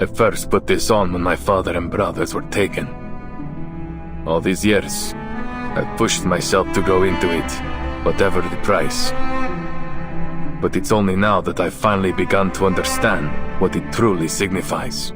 I first put this on when my father and brothers were taken. All these years, I've pushed myself to go into it, whatever the price. But it's only now that I've finally begun to understand what it truly signifies.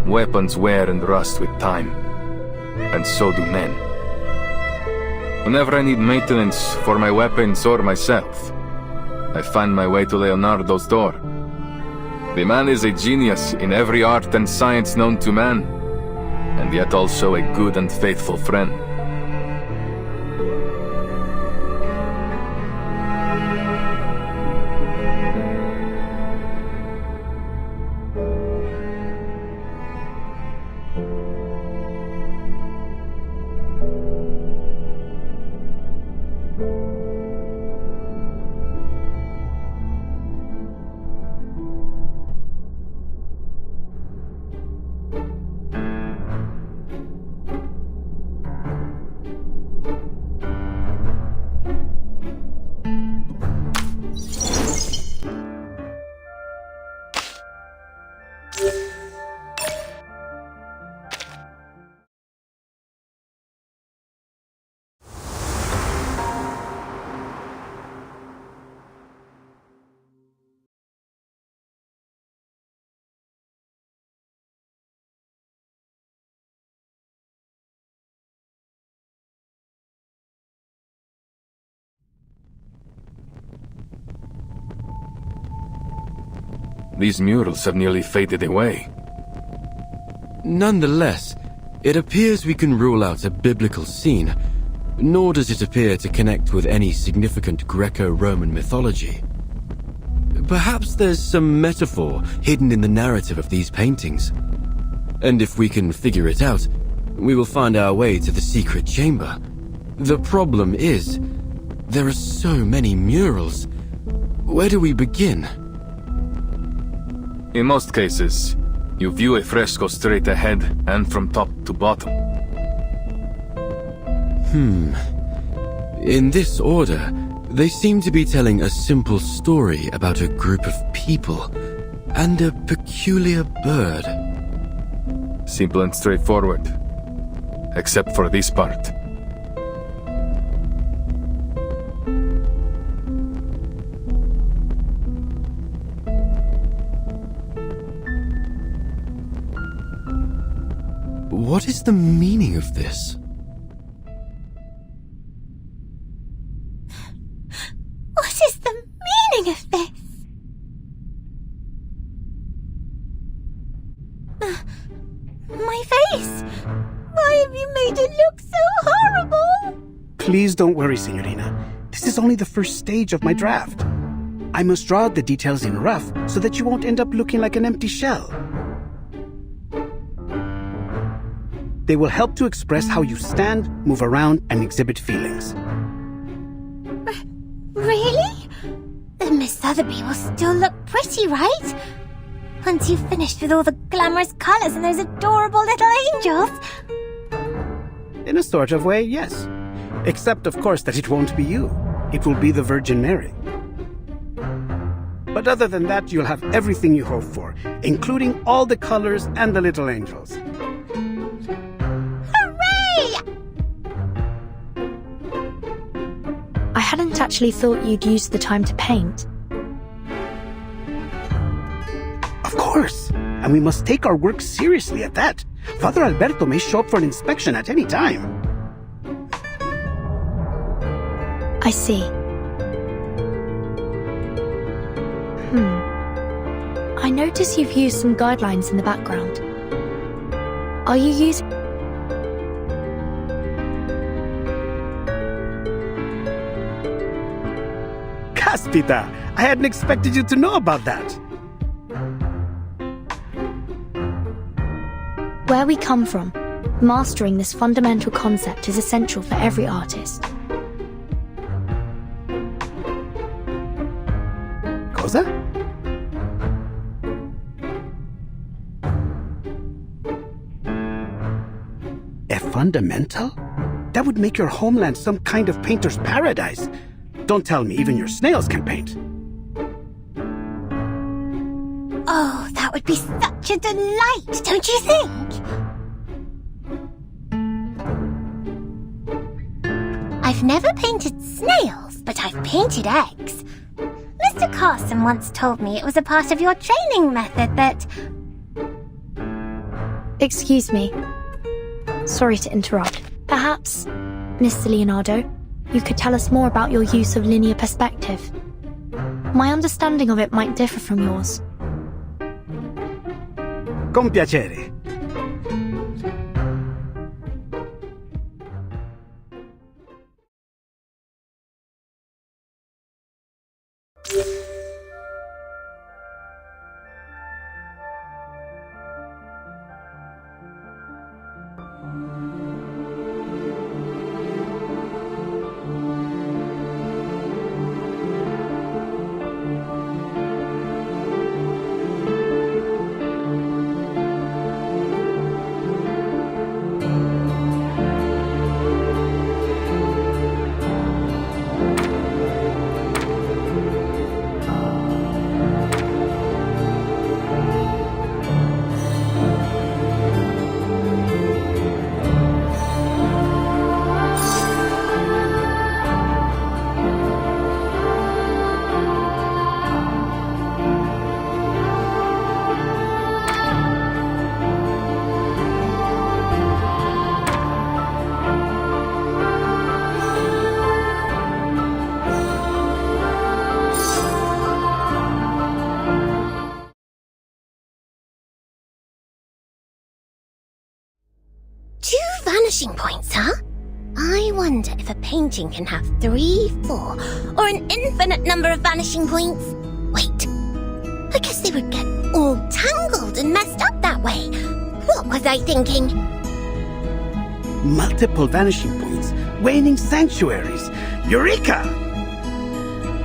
Weapons wear and rust with time, and so do men. Whenever I need maintenance for my weapons or myself, I find my way to Leonardo's door. The man is a genius in every art and science known to man, and yet also a good and faithful friend. These murals have nearly faded away. Nonetheless, it appears we can rule out a biblical scene, nor does it appear to connect with any significant Greco-Roman mythology. Perhaps there's some metaphor hidden in the narrative of these paintings. And if we can figure it out, we will find our way to the secret chamber. The problem is, there are so many murals. Where do we begin? In most cases, you view a fresco straight ahead and from top to bottom. In this order, they seem to be telling a simple story about a group of people and a peculiar bird. Simple and straightforward, except for this part. What is the meaning of this? What is the meaning of this? My face! Why have you made it look so horrible? Please don't worry, Signorina. This is only the first stage of my draft. I must draw out the details in rough so that you won't end up looking like an empty shell. They will help to express how you stand, move around, and exhibit feelings. Really? Miss Sotheby will still look pretty, right? Once you've finished with all the glamorous colors and those adorable little angels. In a sort of way, yes. Except, of course, that it won't be you. It will be the Virgin Mary. But other than that, you'll have everything you hope for, including all the colors and the little angels. I hadn't actually thought you'd use the time to paint. Of course, and we must take our work seriously at that. Father Alberto may show up for an inspection at any time. I see. I I notice you've used some guidelines in the background. Are you using... Caspita, I hadn't expected you to know about that. Where we come from, mastering this fundamental concept is essential for every artist. Cosa? A fundamental? That would make your homeland some kind of painter's paradise. Don't tell me even your snails can paint. Oh, that would be such a delight, don't you think? I've never painted snails, but I've painted eggs. Mr. Carson once told me it was a part of your training method that... Excuse me. Sorry to interrupt. Perhaps, Mr. Leonardo, you could tell us more about your use of linear perspective. My understanding of it might differ from yours. Con piacere. Vanishing points, huh? I wonder if a painting can have 3, 4, or an infinite number of vanishing points. Wait, I guess they would get all tangled and messed up that way. What was I thinking? Multiple vanishing points, waning sanctuaries. Eureka!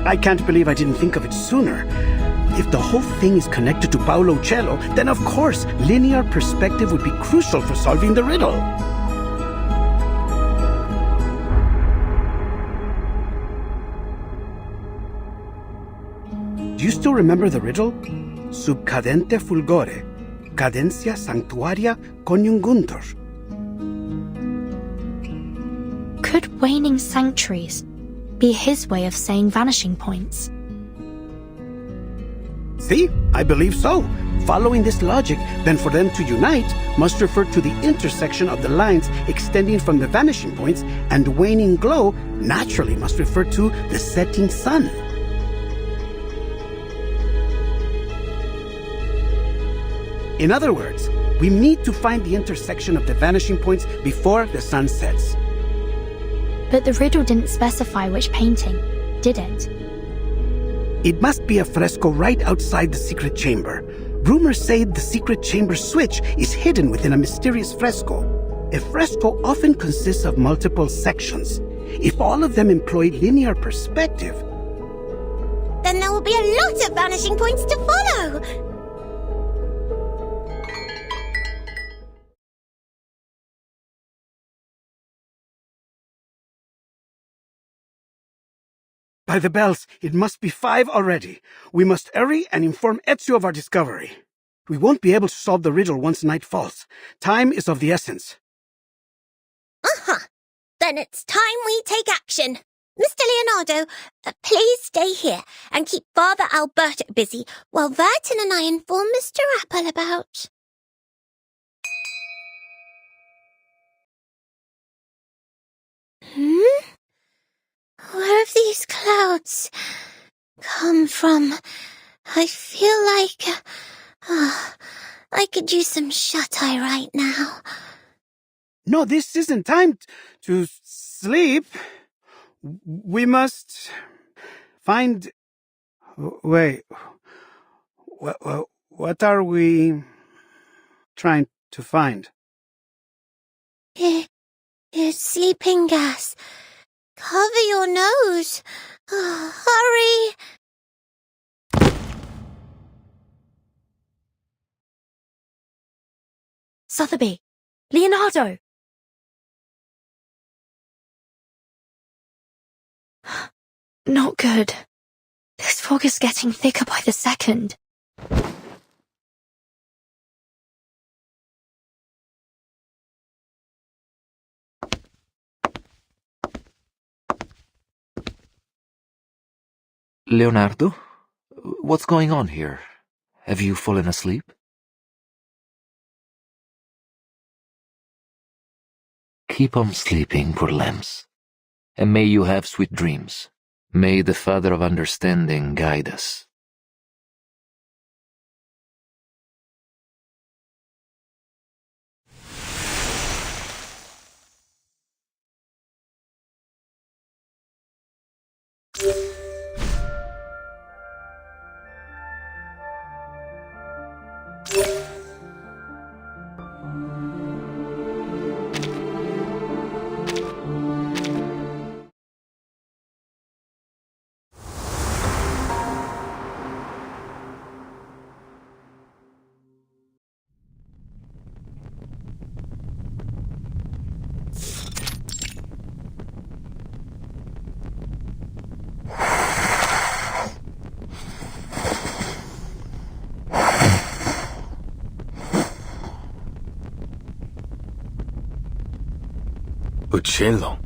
I can't believe I didn't think of it sooner. If the whole thing is connected to Paolo Cello, then of course, linear perspective would be crucial for solving the riddle. Do you still remember the riddle? Sub cadente fulgore, cadencia sanctuaria coniunguntur. Could waning sanctuaries be his way of saying vanishing points? See? I believe so. Following this logic, then for them to unite must refer to the intersection of the lines extending from the vanishing points, and waning glow naturally must refer to the setting sun. In other words, we need to find the intersection of the vanishing points before the sun sets. But the riddle didn't specify which painting, did it? It must be a fresco right outside the secret chamber. Rumors say the secret chamber switch is hidden within a mysterious fresco. A fresco often consists of multiple sections. If all of them employ linear perspective, then there will be a lot of vanishing points to follow. By the bells, it must be 5 already. We must hurry and inform Ezio of our discovery. We won't be able to solve the riddle once night falls. Time is of the essence. Uh-huh. Then it's time we take action. Mr. Leonardo, please stay here and keep Father Alberto busy while Vertin and I inform Mr. Apple about... Where have these clouds come from? I feel like I could use some shut-eye right now. No, this isn't time to sleep. We must find... Wait. What are we trying to find? It's sleeping gas. Cover your nose. Hurry. Sotheby! Leonardo! Not good. This fog is getting thicker by the second. Leonardo? What's going on here? Have you fallen asleep? Keep on sleeping, poor lambs, and may you have sweet dreams. May the Father of Understanding guide us. Uccello.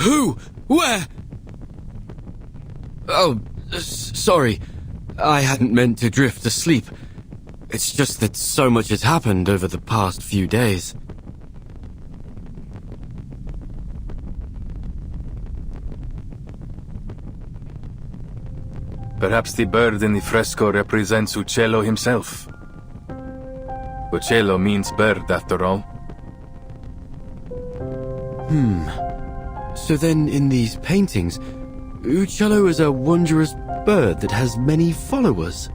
Who? Where? Oh, sorry. I hadn't meant to drift asleep. It's just that so much has happened over the past few days. Perhaps the bird in the fresco represents Uccello himself. Uccello means bird, after all. So then in these paintings, Uccello is a wondrous bird that has many followers.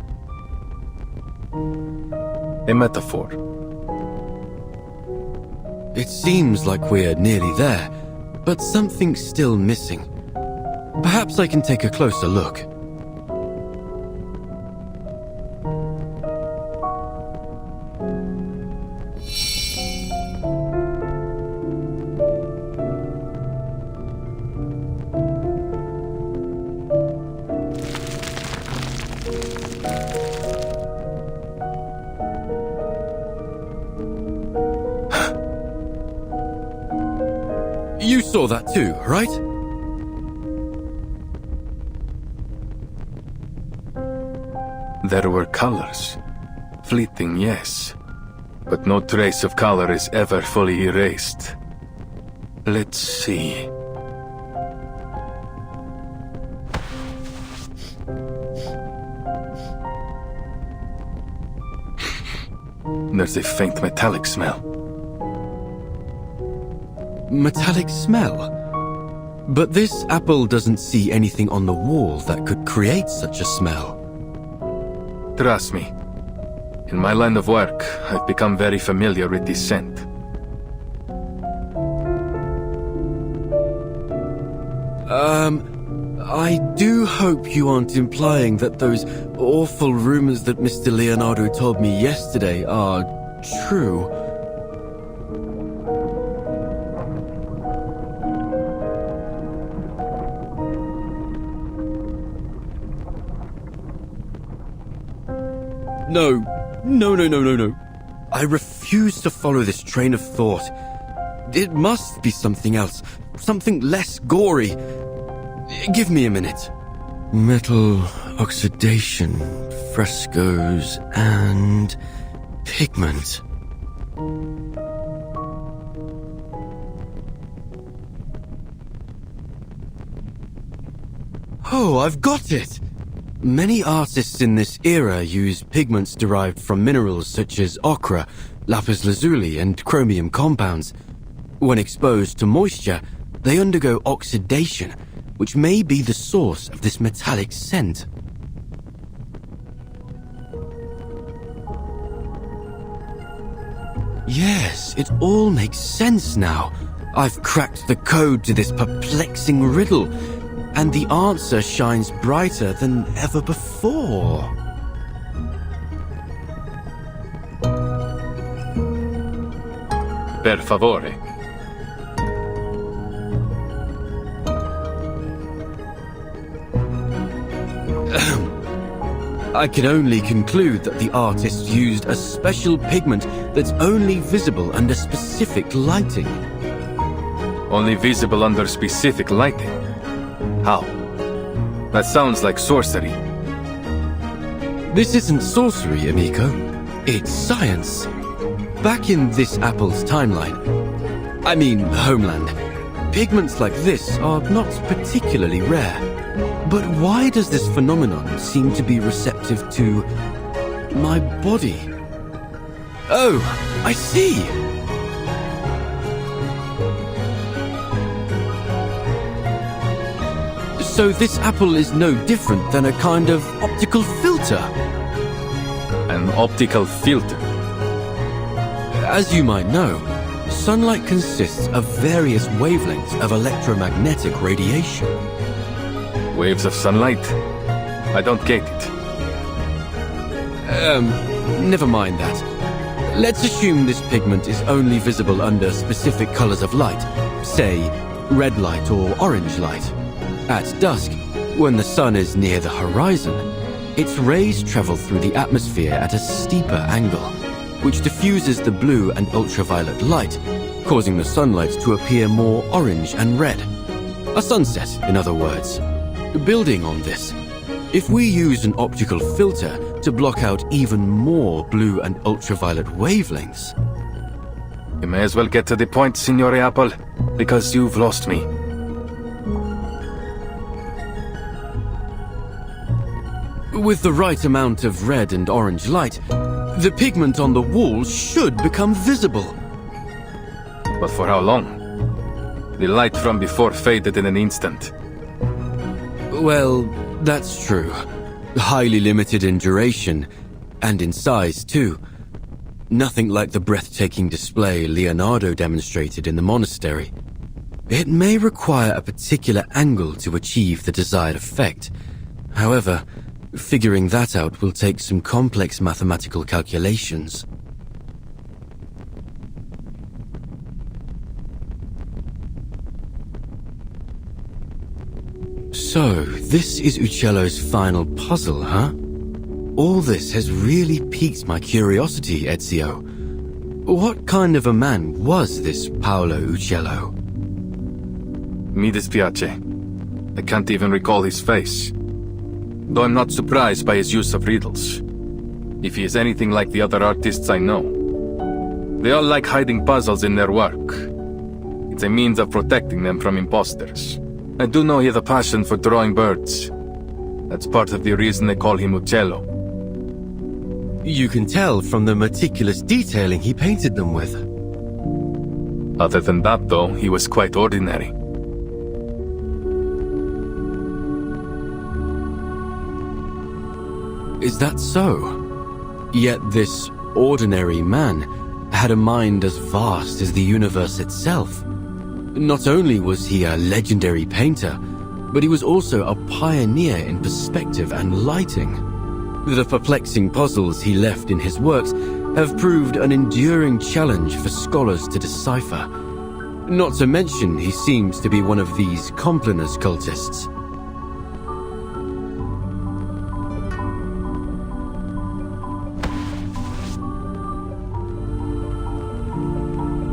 A metaphor. It seems like we're nearly there, but something's still missing. Perhaps I can take a closer look. You saw that too, right? There were colors. Fleeting, yes. But no trace of color is ever fully erased. Let's see. There's a faint metallic smell. Metallic smell? But this apple doesn't see anything on the wall that could create such a smell. Trust me. In my line of work, I've become very familiar with this scent. I do hope you aren't implying that those awful rumors that Mr. Leonardo told me yesterday are true. No. I refuse to follow this train of thought. It must be something else. Something less gory. Give me a minute. Metal oxidation, frescoes, and pigment. Oh, I've got it! Many artists in this era use pigments derived from minerals such as ochre, lapis lazuli, and chromium compounds. When exposed to moisture, they undergo oxidation, which may be the source of this metallic scent. Yes, it all makes sense now. I've cracked the code to this perplexing riddle, and the answer shines brighter than ever before. Per favore. I can only conclude that the artist used a special pigment that's only visible under specific lighting. Only visible under specific lighting? How? That sounds like sorcery. This isn't sorcery, amico. It's science. Back in this apple's timeline, homeland, pigments like this are not particularly rare. But why does this phenomenon seem to be receptive to my body? Oh, I see! So this apple is no different than a kind of optical filter. An optical filter? As you might know, sunlight consists of various wavelengths of electromagnetic radiation. Waves of sunlight? I don't get it. Never mind that. Let's assume this pigment is only visible under specific colors of light, say, red light or orange light. At dusk, when the sun is near the horizon, its rays travel through the atmosphere at a steeper angle, which diffuses the blue and ultraviolet light, causing the sunlight to appear more orange and red. A sunset, in other words. Building on this, if we use an optical filter to block out even more blue and ultraviolet wavelengths... You may as well get to the point, Signore Apple, because you've lost me. With the right amount of red and orange light, the pigment on the wall should become visible. But for how long? The light from before faded in an instant. Well, that's true. Highly limited in duration, and in size too. Nothing like the breathtaking display Leonardo demonstrated in the monastery. It may require a particular angle to achieve the desired effect. However, figuring that out will take some complex mathematical calculations. So, this is Uccello's final puzzle, huh? All this has really piqued my curiosity, Ezio. What kind of a man was this Paolo Uccello? Mi dispiace. I can't even recall his face. Though I'm not surprised by his use of riddles. If he is anything like the other artists I know. They all like hiding puzzles in their work. It's a means of protecting them from imposters. I do know he has a passion for drawing birds. That's part of the reason they call him Uccello. You can tell from the meticulous detailing he painted them with. Other than that, though, he was quite ordinary. Is that so? Yet this ordinary man had a mind as vast as the universe itself. Not only was he a legendary painter, but he was also a pioneer in perspective and lighting. The perplexing puzzles he left in his works have proved an enduring challenge for scholars to decipher. Not to mention he seems to be one of these Complinus cultists.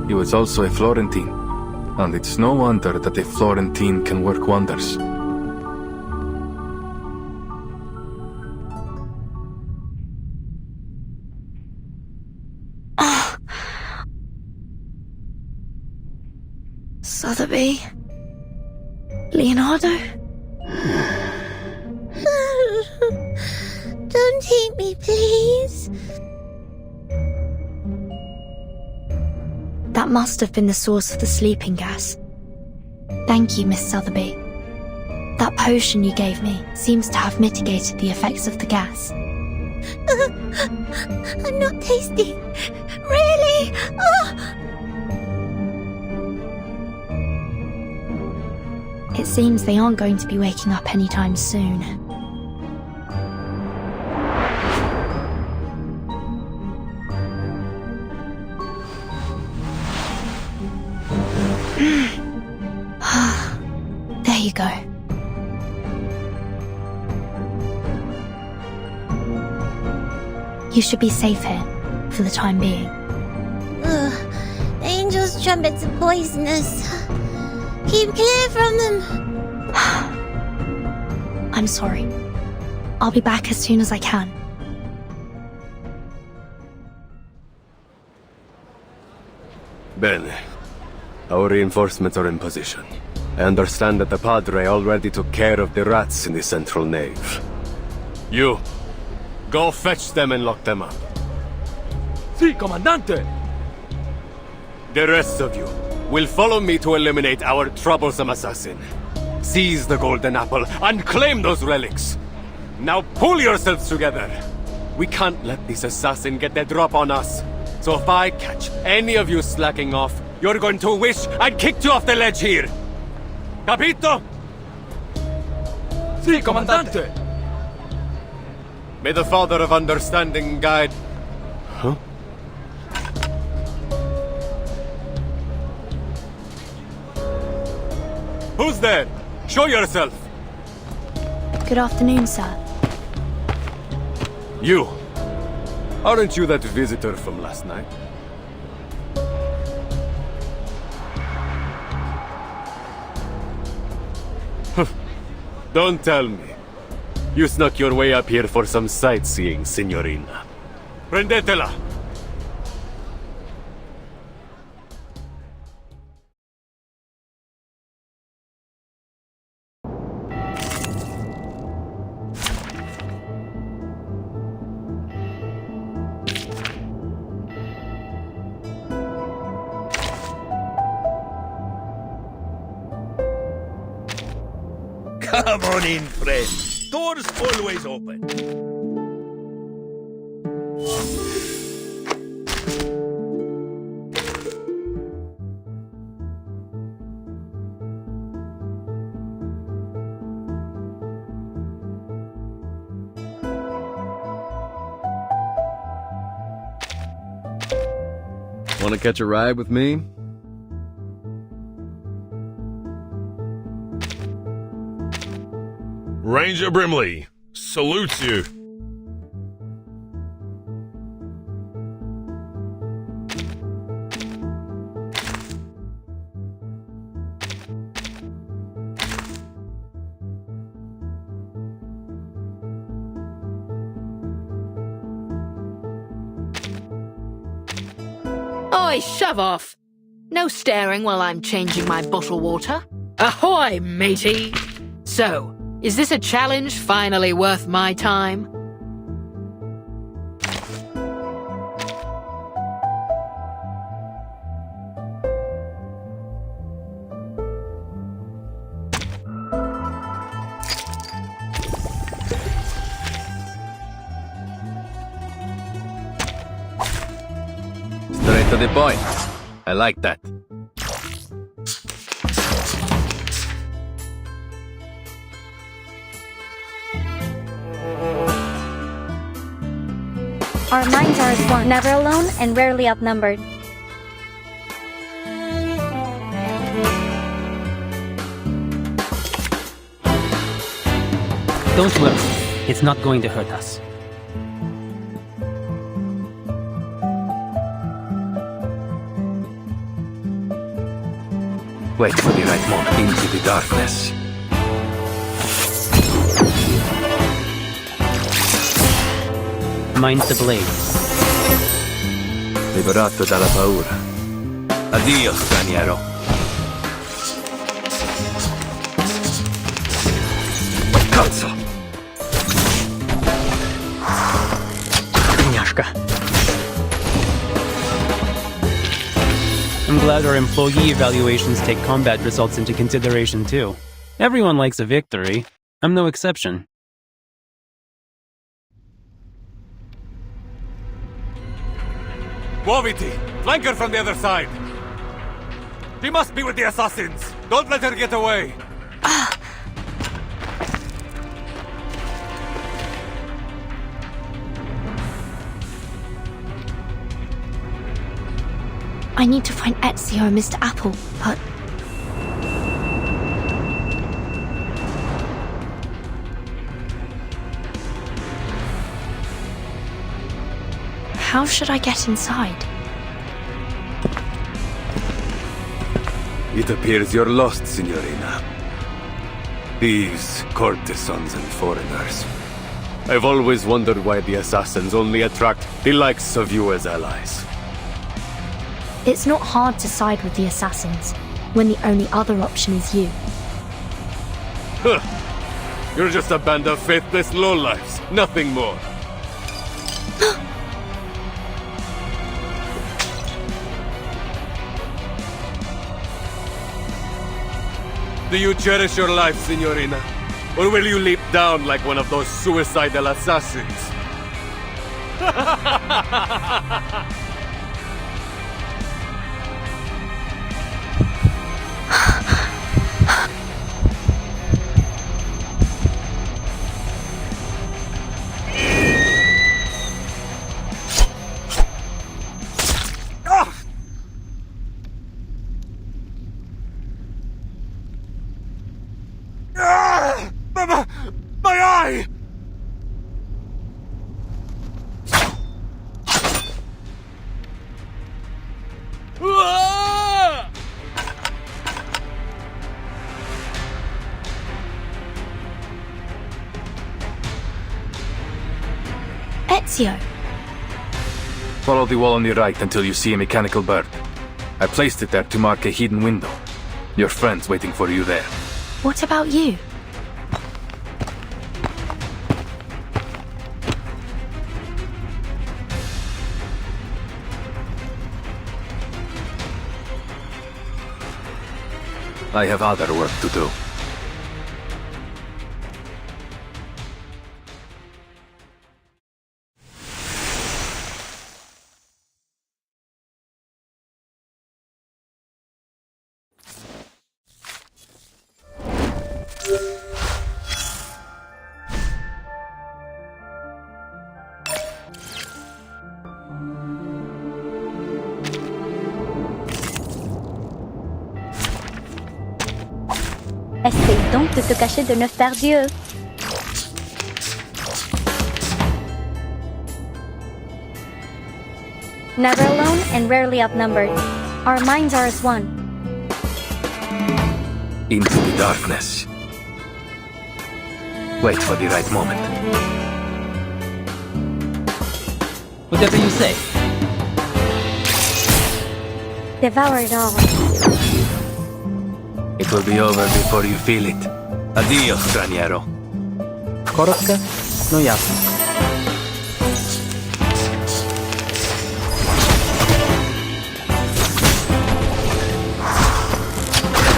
He was also a Florentine, and it's no wonder that a Florentine can work wonders. Sotheby? Leonardo? me, please? That must have been the source of the sleeping gas. Thank you, Miss Sotheby. That potion you gave me seems to have mitigated the effects of the gas. I'm not tasty. Really? Oh. It seems they aren't going to be waking up anytime soon. There you go. You should be safe here, for the time being. Ugh. The angel's trumpets are poisonous. Keep clear from them. I'm sorry. I'll be back as soon as I can. Bene. Our reinforcements are in position. I understand that the Padre already took care of the rats in the central nave. You, go fetch them and lock them up. Si, Comandante! The rest of you will follow me to eliminate our troublesome assassin. Seize the golden apple and claim those relics. Now pull yourselves together. We can't let this assassin get the drop on us. So if I catch any of you slacking off, you're going to wish I'd kicked you off the ledge here. Capito? Si, Comandante! May the Father of Understanding guide... Huh? Who's there? Show yourself! Good afternoon, sir. You! Aren't you that visitor from last night? Don't tell me. You snuck your way up here for some sightseeing, signorina. Prendetela! Come on in, friend. Door's always open. Want to catch a ride with me? Ranger Brimley salutes you. Oi, shove off! No staring while I'm changing my bottle water. Ahoy, matey! So, is this a challenge finally worth my time? Straight to the point. I like that. Our minds are as one, never alone and rarely outnumbered. Don't worry, it's not going to hurt us. Wait for the right moment. Into the darkness. Mind's ablaze. Liberato dalla paura. Addio, straniero. Cazzo! Forgot. I'm glad our employee evaluations take combat results into consideration too. Everyone likes a victory. I'm no exception. Waviti! Flank her from the other side! She must be with the assassins! Don't let her get away! I need to find Ezio and Mr. Apple, but... How should I get inside? It appears you're lost, Signorina. Thieves, courtesans, and foreigners. I've always wondered why the assassins only attract the likes of you as allies. It's not hard to side with the assassins, when the only other option is you. Huh. You're just a band of faithless lowlifes, nothing more. Do you cherish your life, Signorina? Or will you leap down like one of those suicidal assassins? My eye! Ezio! Follow the wall on the right until you see a mechanical bird. I placed it there to mark a hidden window. Your friend's waiting for you there. What about you? I have other work to do. Essaye donc de te cacher de neuf par Dieu. Never alone and rarely outnumbered. Our minds are as one. Into the darkness. Wait for the right moment. Whatever you say. Devour it all. It will be over before you feel it. Addio, straniero. Korotko? No jasne.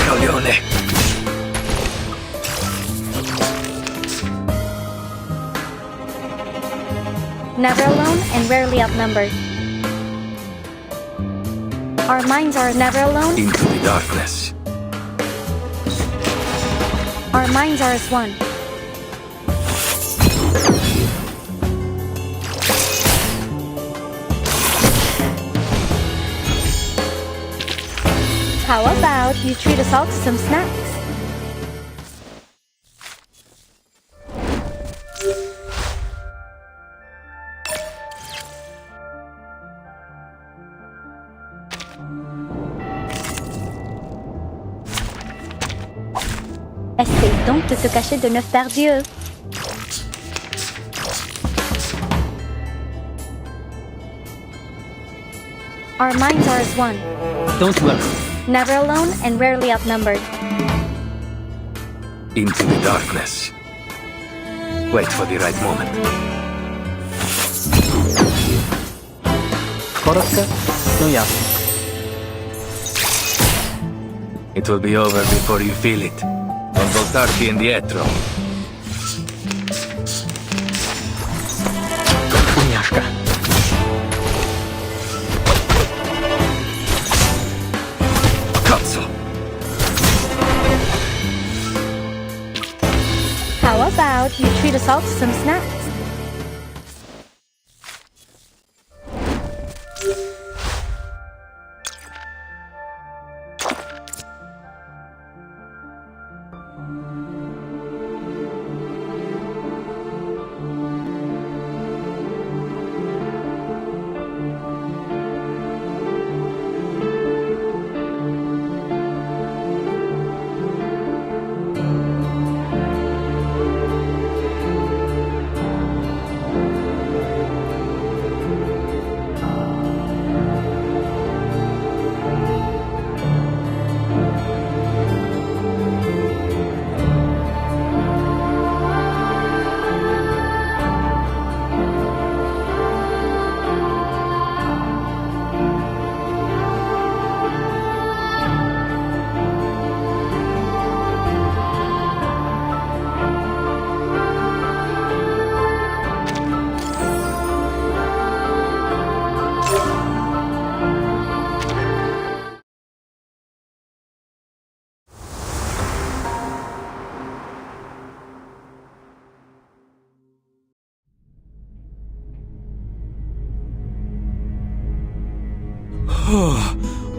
Coglione. Never alone and rarely outnumbered. Our minds are never alone. Into the darkness. Our minds are as one. How about you treat us all to some snacks? Essaye donc de te cacher de neuf par Dieu. Our minds are as one. Don't worry. Never alone and rarely outnumbered. Into the darkness. Wait for the right moment. Коротко, но ясно. It will be over before you feel it. Non voltarti indietro. Уняшка. Cazzo! How about you treat us all to some snacks?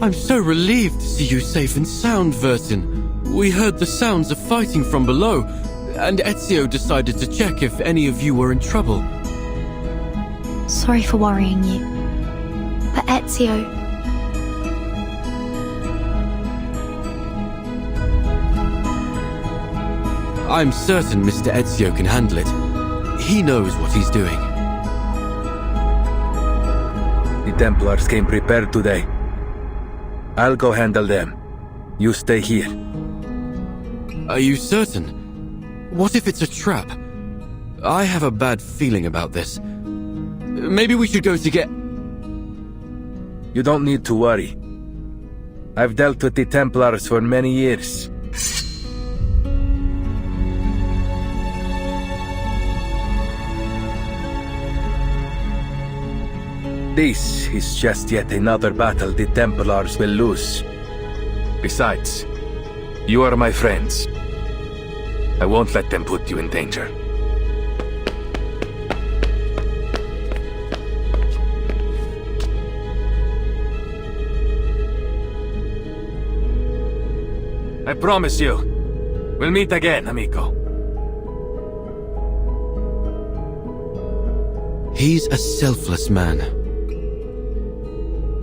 I'm so relieved to see you safe and sound, Vertin. We heard the sounds of fighting from below, and Ezio decided to check if any of you were in trouble. Sorry for worrying you. But Ezio... I'm certain Mr. Ezio can handle it. He knows what he's doing. The Templars came prepared today. I'll go handle them. You stay here. Are you certain? What if it's a trap? I have a bad feeling about this. Maybe we should go to get... You don't need to worry. I've dealt with the Templars for many years. This is just yet another battle the Templars will lose. Besides, you are my friends. I won't let them put you in danger. I promise you, we'll meet again, amico. He's a selfless man.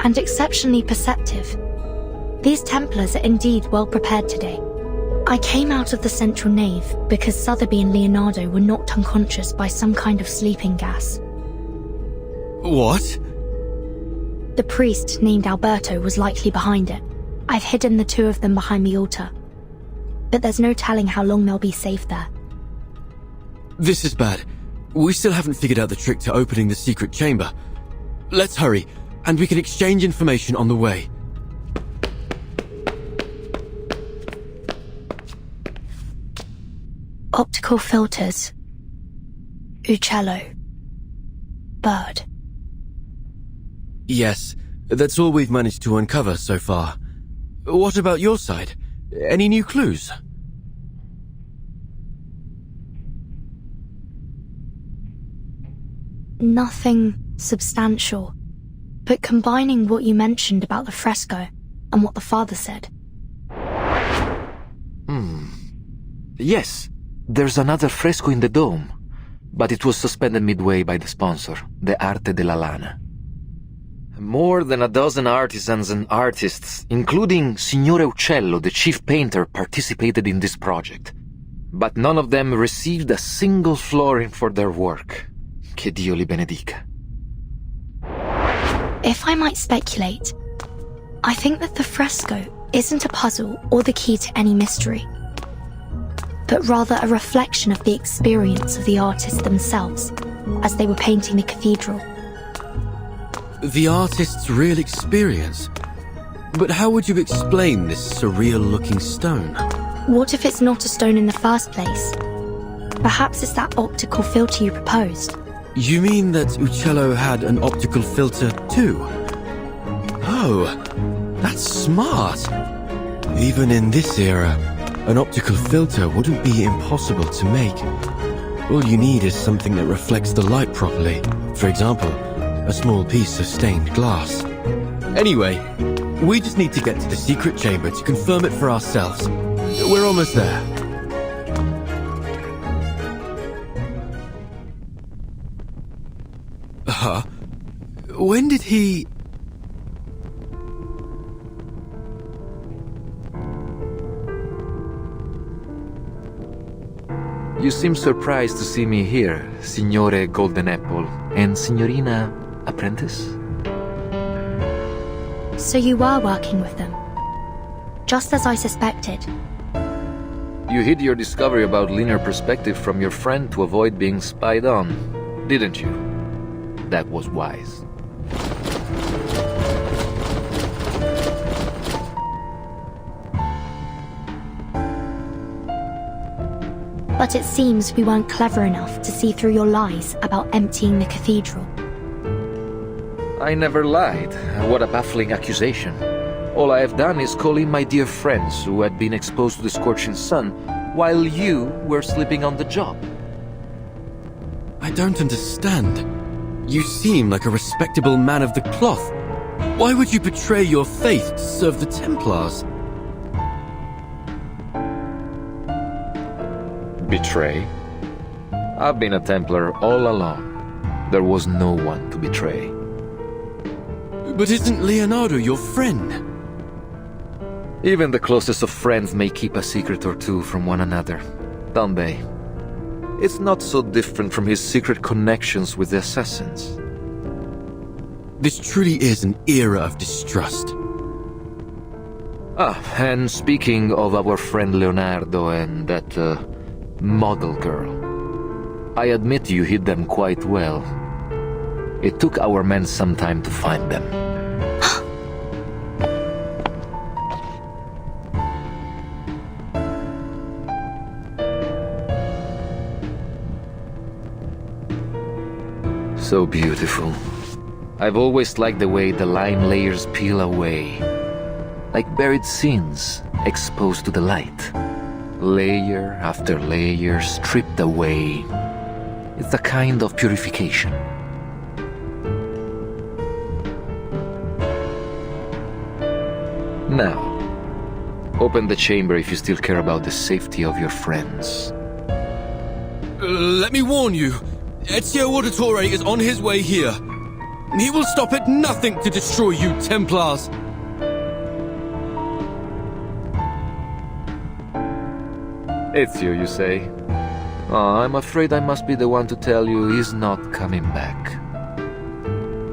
and exceptionally perceptive. These Templars are indeed well prepared today. I came out of the central nave because Sotheby and Leonardo were knocked unconscious by some kind of sleeping gas. What? The priest named Alberto was likely behind it. I've hidden the two of them behind the altar. But there's no telling how long they'll be safe there. This is bad. We still haven't figured out the trick to opening the secret chamber. Let's hurry, and we can exchange information on the way. Optical filters. Uccello. Bird. Yes, that's all we've managed to uncover so far. What about your side? Any new clues? Nothing substantial. But combining what you mentioned about the fresco and what the father said. Yes, there's another fresco in the dome, but it was suspended midway by the sponsor, the Arte della Lana. More than a dozen artisans and artists, including Signore Uccello, the chief painter, participated in this project. But none of them received a single florin for their work. Che Dio li benedica. If I might speculate, I think that the fresco isn't a puzzle or the key to any mystery, but rather a reflection of the experience of the artists themselves as they were painting the cathedral. The artist's real experience. But how would you explain this surreal-looking stone? What if it's not a stone in the first place? Perhaps it's that optical filter you proposed. You mean that Uccello had an optical filter too? Oh, that's smart. Even in this era, an optical filter wouldn't be impossible to make. All you need is something that reflects the light properly. For example, a small piece of stained glass. Anyway, we just need to get to the secret chamber to confirm it for ourselves. We're almost there. Huh? When did he... You seem surprised to see me here, Signore Golden Apple, and Signorina Apprentice? So you were working with them? Just as I suspected. You hid your discovery about linear perspective from your friend to avoid being spied on, didn't you? That was wise. But it seems we weren't clever enough to see through your lies about emptying the cathedral. I never lied. What a baffling accusation. All I have done is call in my dear friends who had been exposed to the scorching sun while you were sleeping on the job. I don't understand. You seem like a respectable man of the cloth. Why would you betray your faith to serve the Templars? Betray? I've been a Templar all along. There was no one to betray. But isn't Leonardo your friend? Even the closest of friends may keep a secret or two from one another, don't they? It's not so different from his secret connections with the assassins. This truly is an era of distrust. Ah, and speaking of our friend Leonardo and that, model girl, I admit you hid them quite well. It took our men some time to find them. So beautiful. I've always liked the way the lime layers peel away. Like buried sins exposed to the light. Layer after layer stripped away. It's a kind of purification. Now, open the chamber if you still care about the safety of your friends. Let me warn you. Ezio Auditore is on his way here. He will stop at nothing to destroy you Templars. Ezio, you say? Oh, I'm afraid I must be the one to tell you he's not coming back.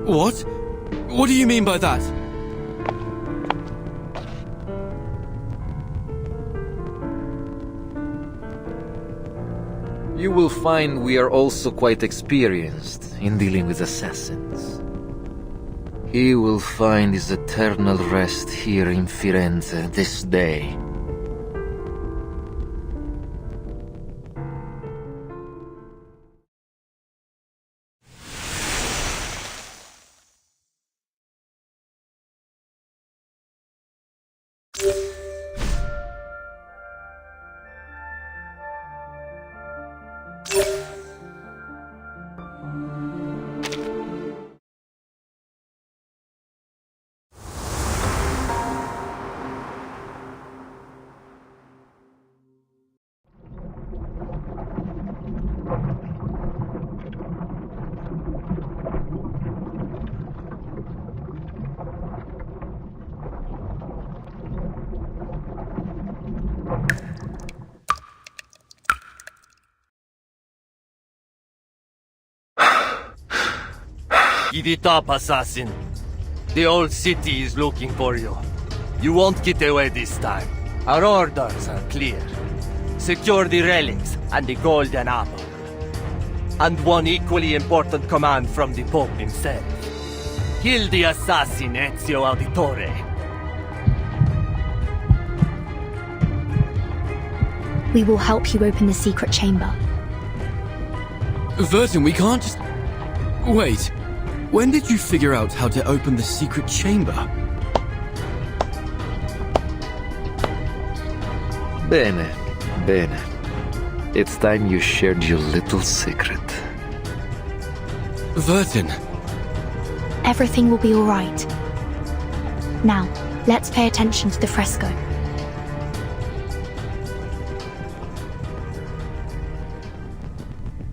What? What do you mean by that? You will find we are also quite experienced in dealing with assassins. He will find his eternal rest here in Firenze this day. Give it up, assassin. The old city is looking for you. You won't get away this time. Our orders are clear. Secure the relics and the golden apple. And one equally important command from the Pope himself. Kill the assassin, Ezio Auditore. We will help you open the secret chamber. Vertin, we can't just... Wait. When did you figure out how to open the secret chamber? Bene, bene. It's time you shared your little secret. Vertin. Everything will be all right. Now, let's pay attention to the fresco.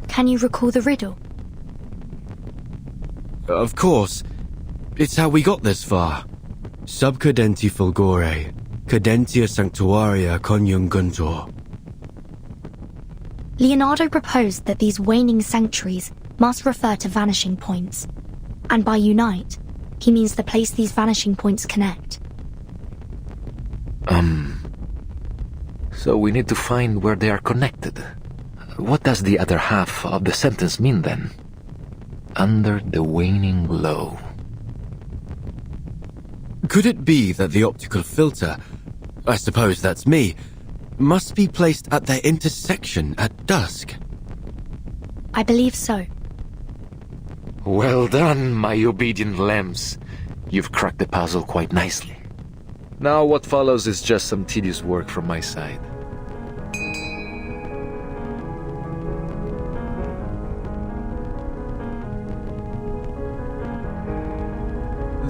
Can you recall the riddle? Of course. It's how we got this far. Subcadenti fulgore, cadentia sanctuaria conjunguntur. Leonardo proposed that these waning sanctuaries must refer to vanishing points. And by unite, he means the place these vanishing points connect. So we need to find where they are connected. What does the other half of the sentence mean then? Under the waning glow. Could it be that the optical filter, I suppose that's me, must be placed at their intersection at dusk? I believe so. Well done, my obedient lambs. You've cracked the puzzle quite nicely. Now what follows is just some tedious work from my side.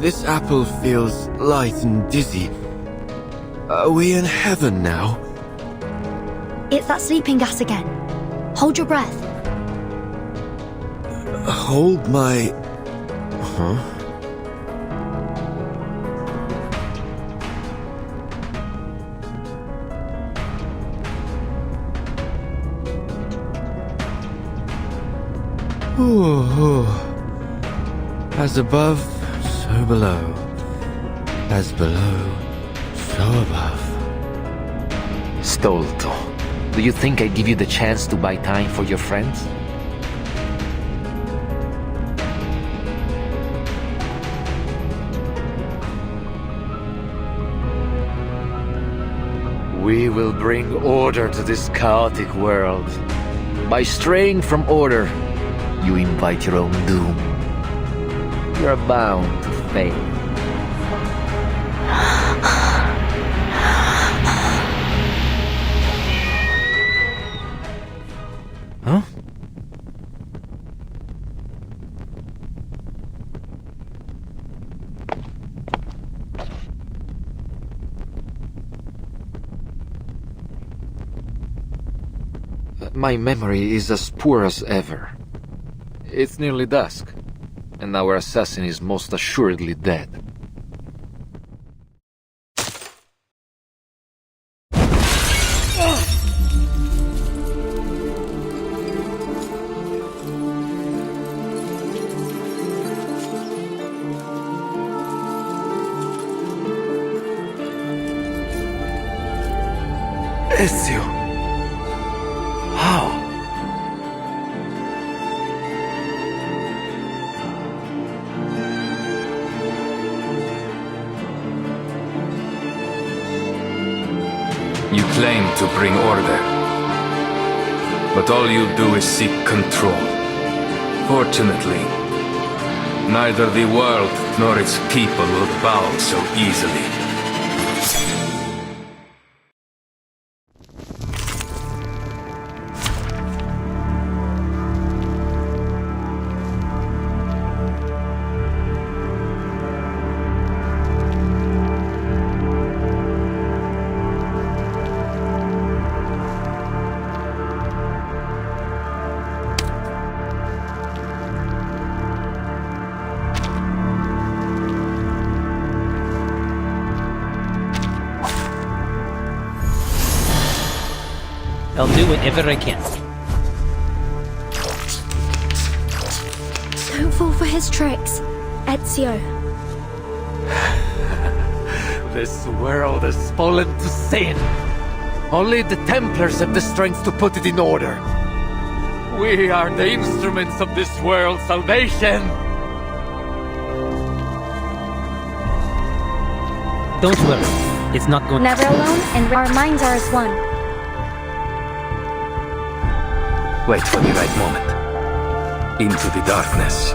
This apple feels light and dizzy. Are we in heaven now? It's that sleeping gas again. Hold your breath. Hold my... Huh? Ooh. As above, so below. As below, so above. Stolto, do you think I give you the chance to buy time for your friends? We will bring order to this chaotic world. By straying from order, you invite your own doom. You're bound to fail. Huh? My memory is as poor as ever. It's nearly dusk, and our assassin is most assuredly dead. Ezio! How? You claim to bring order, but all you do is seek control. Fortunately, neither the world nor its people will bow so easily. I'll do whatever I can. Don't fall for his tricks, Ezio. This world has fallen to sin. Only the Templars have the strength to put it in order. We are the instruments of this world's salvation. Don't worry, it's not going. Never alone, and our minds are as one. Wait for the right moment. Into the darkness.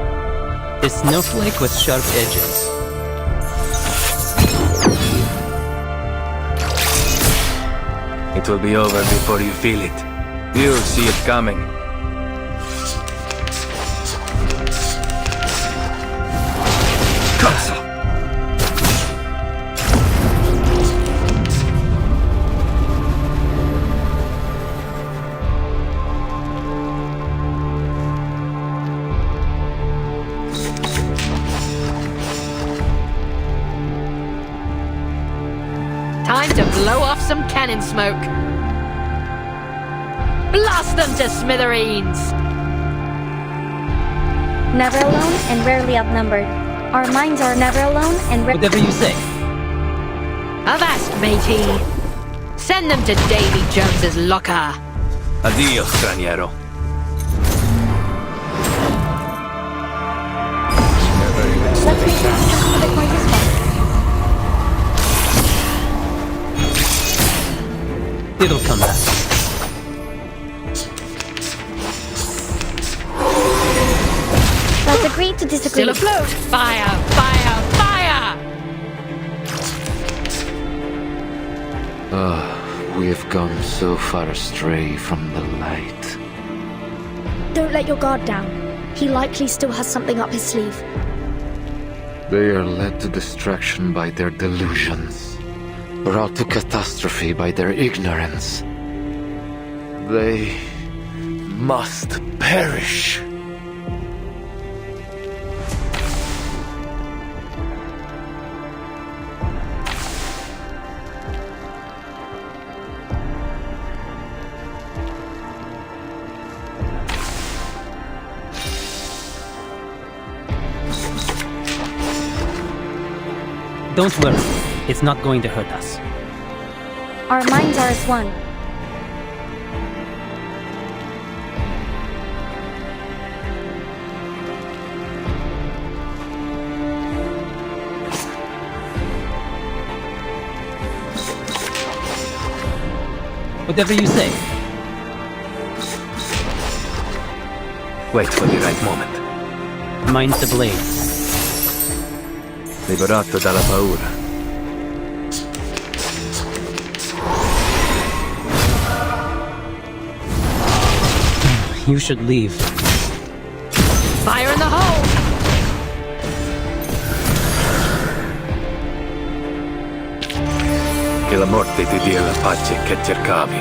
A snowflake with sharp edges. It will be over before you feel it. You'll see it coming. Cancel! Time to blow off some cannon smoke. Blast them to smithereens! Never alone and rarely outnumbered. Our minds are never alone and Whatever you say. Avast, matey! Send them to Davy Jones's locker. Addio, straniero. Let's make this jump to the quietest spot. It'll come back. Let's agree to disagree. Still afloat! Fire! Fire! Fire! We have gone so far astray from the light. Don't let your guard down. He likely still has something up his sleeve. They are led to destruction by their delusions, brought to catastrophe by their ignorance. They must perish. Don't worry, it's not going to hurt us. Our minds are as one. Whatever you say. Wait for the right moment. Mine's the blade. Liberato dalla paura. You should leave. Fire in the hole! Che la morte ti dia la pace che cercavi.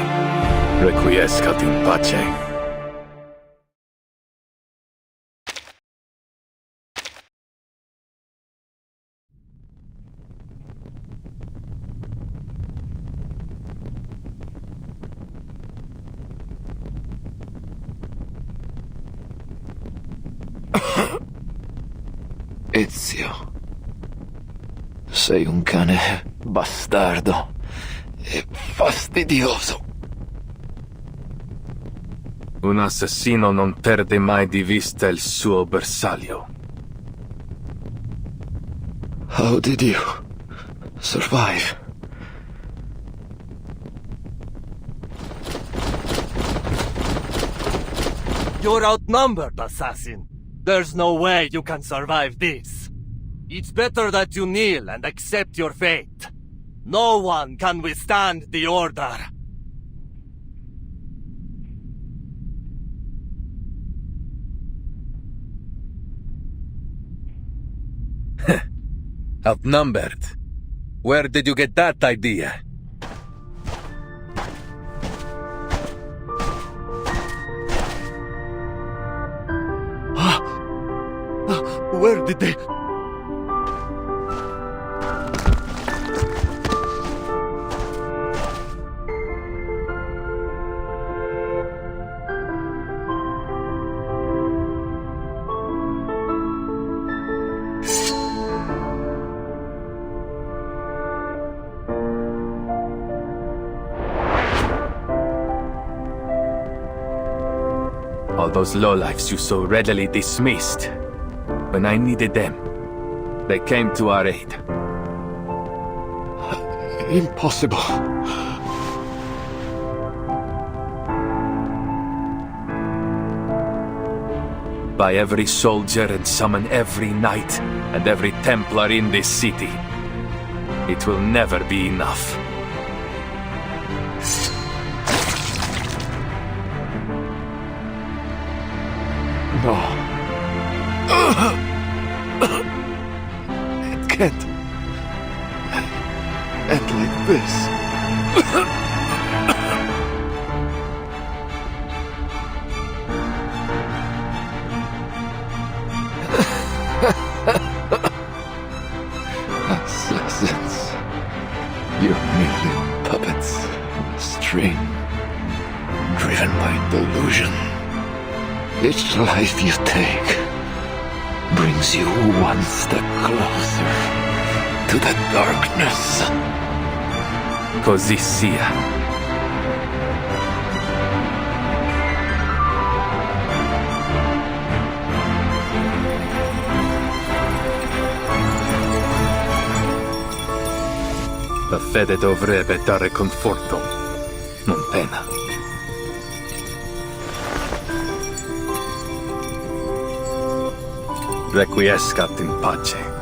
Requiescat in pace. Ezio, sei un cane bastardo e fastidioso. Un assassino non perde mai di vista il suo bersaglio. How did you survive? You're outnumbered, assassin. There's no way you can survive this. It's better that you kneel and accept your fate. No one can withstand the order. Outnumbered? Where did you get that idea? Where did they... All those lowlifes you so readily dismissed. When I needed them, they came to our aid. Impossible. By every soldier and summon every knight and every Templar in this city. It will never be enough. No. It can't end like this. Assassins. You're merely puppets. A string. Driven by delusion. Each life you take brings you one step closer to the darkness. Così sia. La fede dovrebbe dare conforto, non pena. Requiescat in pace.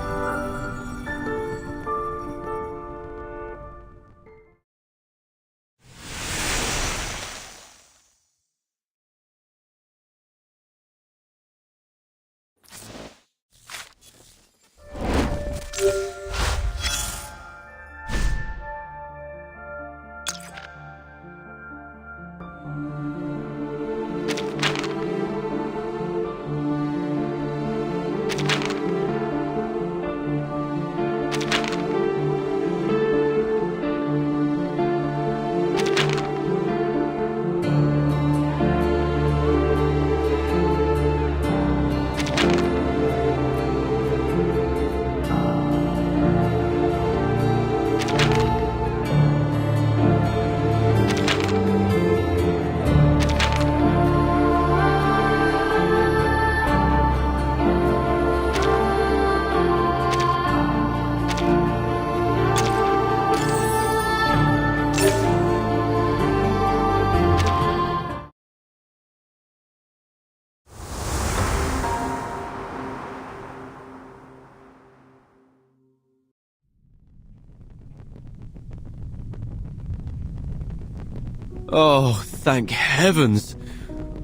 Oh, thank heavens!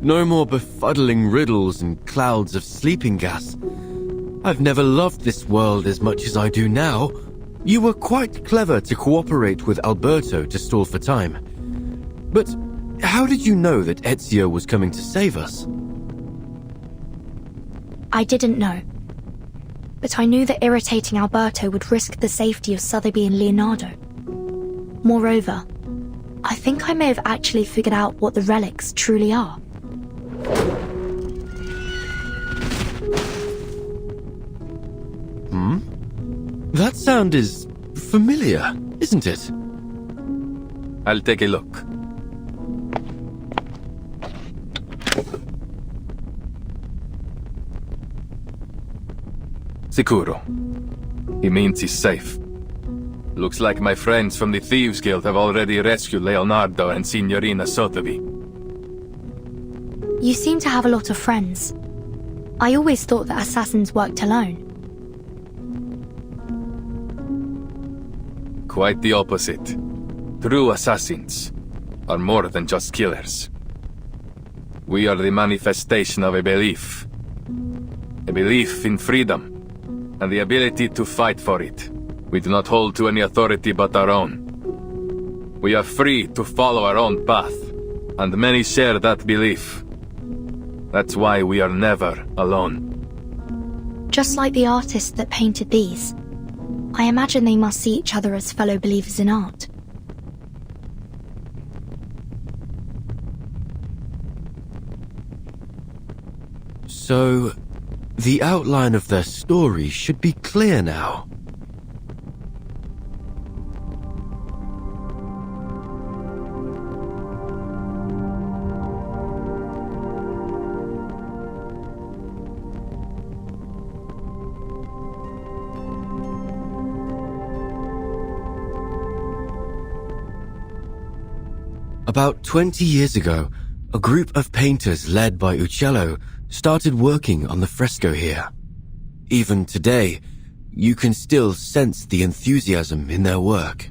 No more befuddling riddles and clouds of sleeping gas. I've never loved this world as much as I do now. You were quite clever to cooperate with Alberto to stall for time. But how did you know that Ezio was coming to save us? I didn't know. But I knew that irritating Alberto would risk the safety of Sotheby and Leonardo. Moreover, I think I may have actually figured out what the relics truly are. That sound is familiar, isn't it? I'll take a look. Sicuro. He means he's safe. Looks like my friends from the Thieves Guild have already rescued Leonardo and Signorina Sotheby. You seem to have a lot of friends. I always thought that assassins worked alone. Quite the opposite. True assassins are more than just killers. We are the manifestation of a belief. A belief in freedom, and the ability to fight for it. We do not hold to any authority but our own. We are free to follow our own path, and many share that belief. That's why we are never alone. Just like the artists that painted these, I imagine they must see each other as fellow believers in art. So, the outline of their story should be clear now. About 20 years ago, a group of painters led by Uccello started working on the fresco here. Even today, you can still sense the enthusiasm in their work.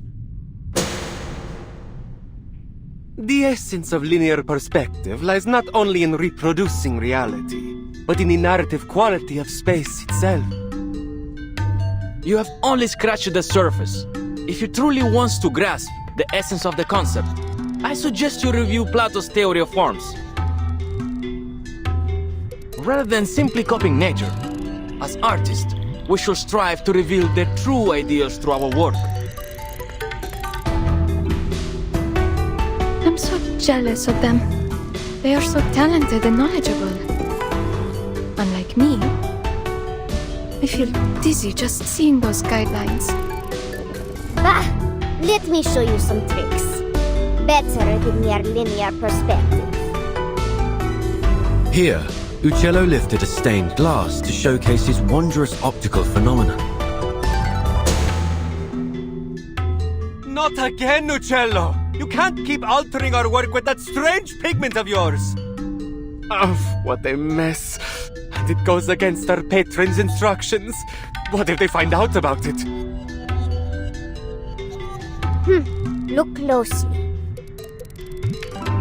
The essence of linear perspective lies not only in reproducing reality, but in the narrative quality of space itself. You have only scratched the surface. If you truly want to grasp the essence of the concept, I suggest you review Plato's theory of forms. Rather than simply copying nature, as artists, we should strive to reveal the true ideals through our work. I'm so jealous of them. They are so talented and knowledgeable. Unlike me, I feel dizzy just seeing those guidelines. Bah! Let me show you some tricks. Better than mere linear perspective. Here, Uccello lifted a stained glass to showcase his wondrous optical phenomenon. Not again, Uccello! You can't keep altering our work with that strange pigment of yours! Oh, what a mess. And it goes against our patron's instructions. What if they find out about it? Look closely.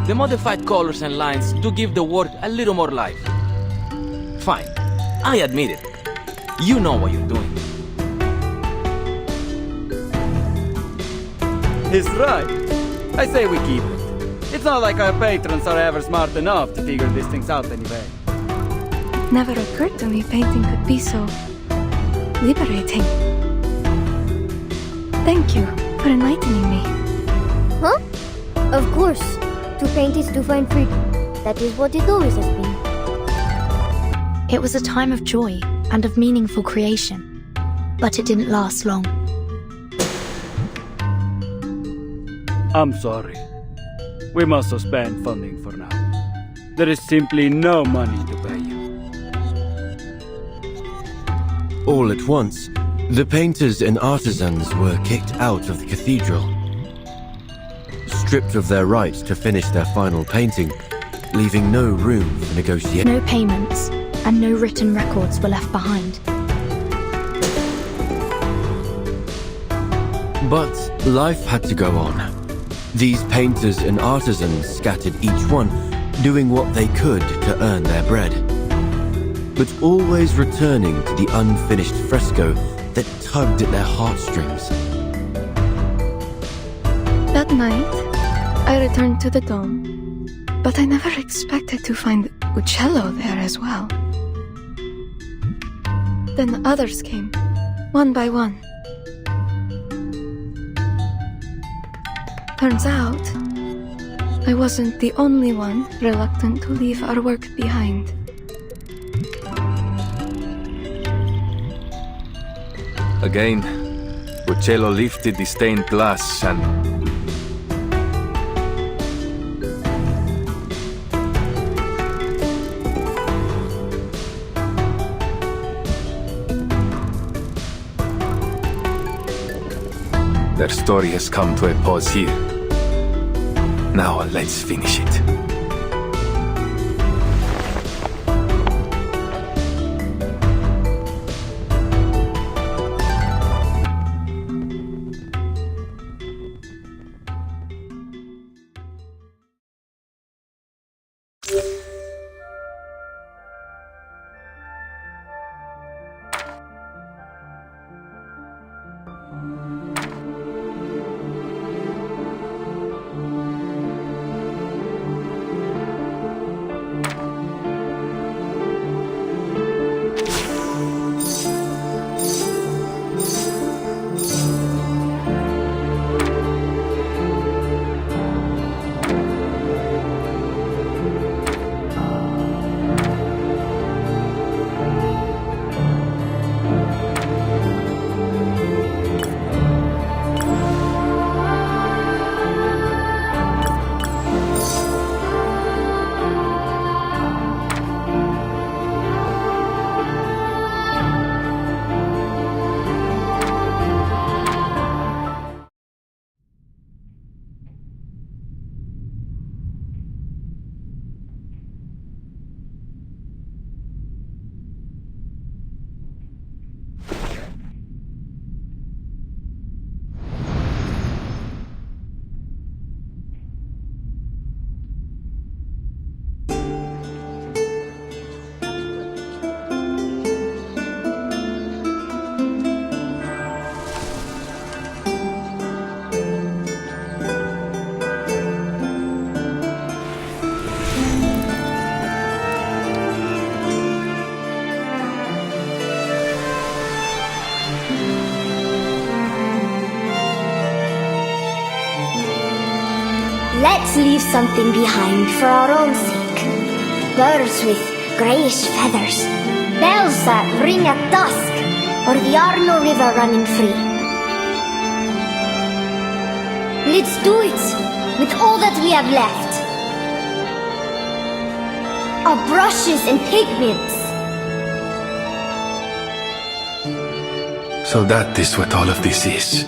The modified colors and lines do give the work a little more life. Fine, I admit it. You know what you're doing. He's right. I say we keep it. It's not like our patrons are ever smart enough to figure these things out anyway. It never occurred to me painting could be so liberating. Thank you for enlightening me. Huh? Of course. To paint is to find freedom. That is what it always has been. It was a time of joy and of meaningful creation, but it didn't last long. I'm sorry. We must suspend funding for now. There is simply no money to pay you. All at once, the painters and artisans were kicked out of the cathedral, stripped of their right to finish their final painting, leaving no room for negotiation. No payments and no written records were left behind. But life had to go on. These painters and artisans scattered each one, doing what they could to earn their bread, but always returning to the unfinished fresco that tugged at their heartstrings. That night, I returned to the dome, but I never expected to find Uccello there as well. Then others came, one by one. Turns out, I wasn't the only one reluctant to leave our work behind. Again, Uccello lifted the stained glass and... Their story has come to a pause here. Now let's finish it. Let's leave something behind for our own sake. Birds with grayish feathers, bells that ring at dusk, or the Arno River running free. Let's do it with all that we have left. Our brushes and pigments. So that is what all of this is.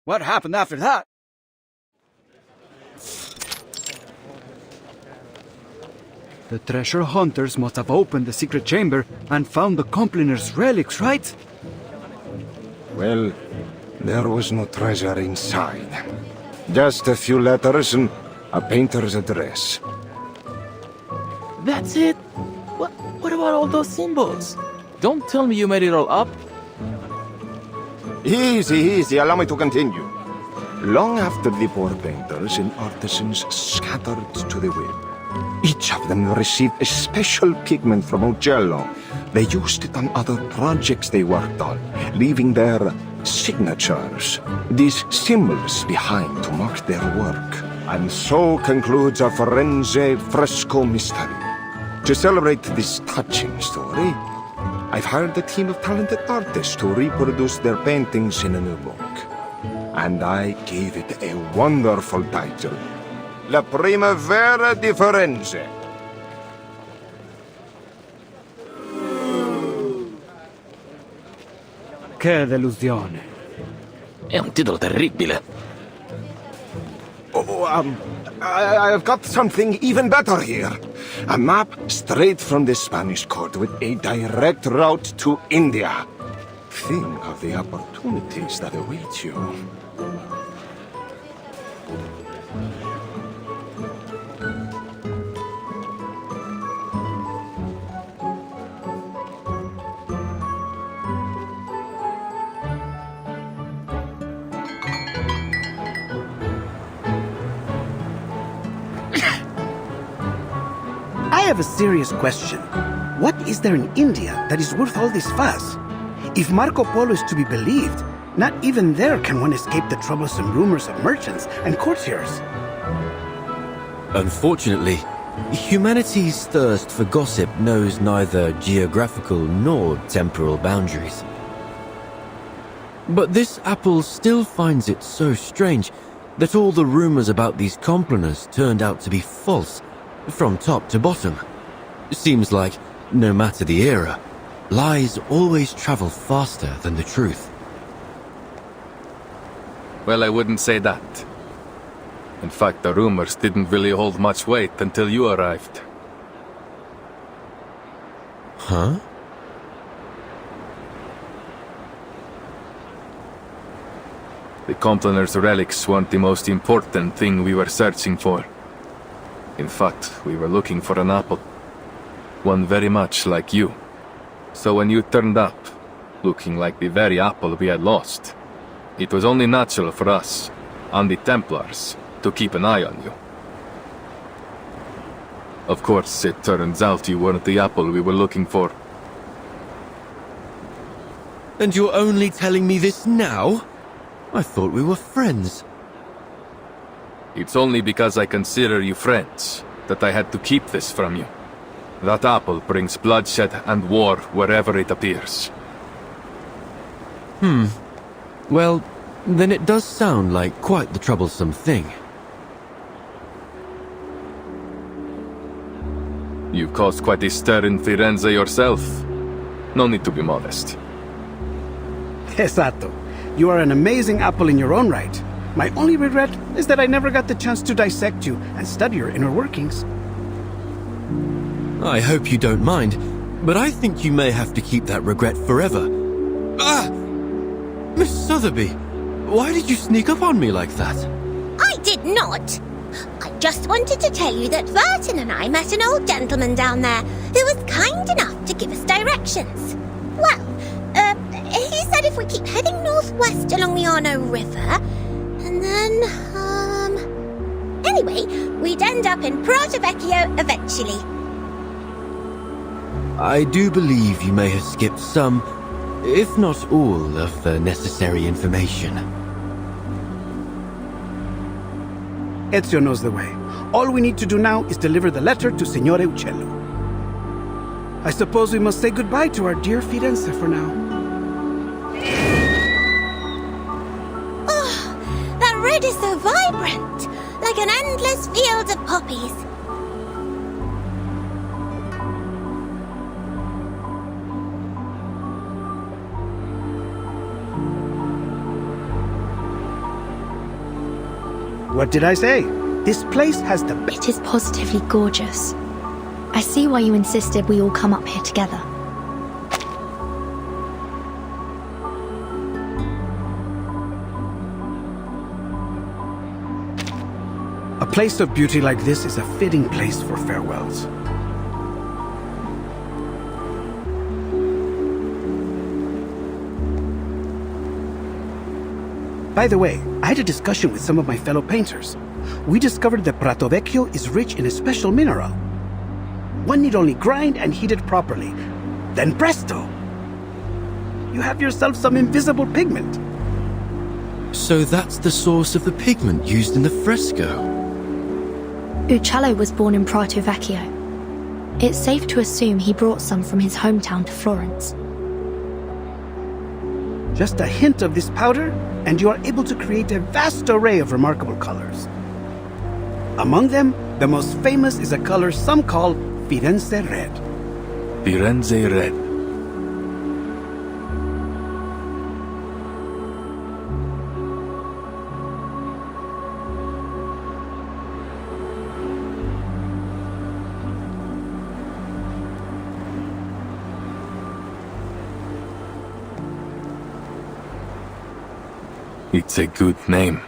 What happened after that? The treasure hunters must have opened the secret chamber and found the Compliner's relics, right? Well, there was no treasure inside. Just a few letters and a painter's address. That's it? What about all those symbols? Don't tell me you made it all up. Easy, allow me to continue. Long after the poor painters and artisans scattered to the wind, each of them received a special pigment from Ugello. They used it on other projects they worked on, leaving their signatures, these symbols behind to mark their work. And so concludes our Firenze fresco mystery. To celebrate this touching story, I've hired a team of talented artists to reproduce their paintings in a new book. And I gave it a wonderful title, La Primavera di Firenze. Che delusione. È un titolo terribile. I've got something even better here. A map straight from the Spanish court with a direct route to India. Think of the opportunities that await you. I have a serious question. What is there in India that is worth all this fuss? If Marco Polo is to be believed, not even there can one escape the troublesome rumors of merchants and courtiers. Unfortunately, humanity's thirst for gossip knows neither geographical nor temporal boundaries. But this apple still finds it so strange that all the rumors about these compliners turned out to be false, from top to bottom. Seems like, no matter the era, lies always travel faster than the truth. Well, I wouldn't say that. In fact, the rumors didn't really hold much weight until you arrived. Huh? The Complanner's relics weren't the most important thing we were searching for. In fact, we were looking for an apple. One very much like you. So when you turned up, looking like the very apple we had lost, it was only natural for us, and the Templars, to keep an eye on you. Of course, it turns out you weren't the apple we were looking for. And you're only telling me this now? I thought we were friends. It's only because I consider you friends that I had to keep this from you. That apple brings bloodshed and war wherever it appears. Well, then it does sound like quite the troublesome thing. You've caused quite a stir in Firenze yourself. No need to be modest. Esatto. You are an amazing apple in your own right. My only regret is that I never got the chance to dissect you and study your inner workings. I hope you don't mind, but I think you may have to keep that regret forever. Ah! Miss Sotheby, why did you sneak up on me like that? I did not. I just wanted to tell you that Verton and I met an old gentleman down there who was kind enough to give us directions. Well, he said if we keep heading northwest along the Arno River, and then, anyway, we'd end up in Prato Vecchio eventually. I do believe you may have skipped some, if not all, of the necessary information. Ezio knows the way. All we need to do now is deliver the letter to Signore Uccello. I suppose we must say goodbye to our dear Firenze for now. Oh, that red is so vibrant, like an endless field of poppies. What did I say? This place has the It is positively gorgeous. I see why you insisted we all come up here together. A place of beauty like this is a fitting place for farewells. By the way, I had a discussion with some of my fellow painters. We discovered that Prato Vecchio is rich in a special mineral. One need only grind and heat it properly. Then presto! You have yourself some invisible pigment. So that's the source of the pigment used in the fresco. Uccello was born in Prato Vecchio. It's safe to assume he brought some from his hometown to Florence. Just a hint of this powder, and you are able to create a vast array of remarkable colors. Among them, the most famous is a color some call Firenze Red. Firenze Red. It's a good name.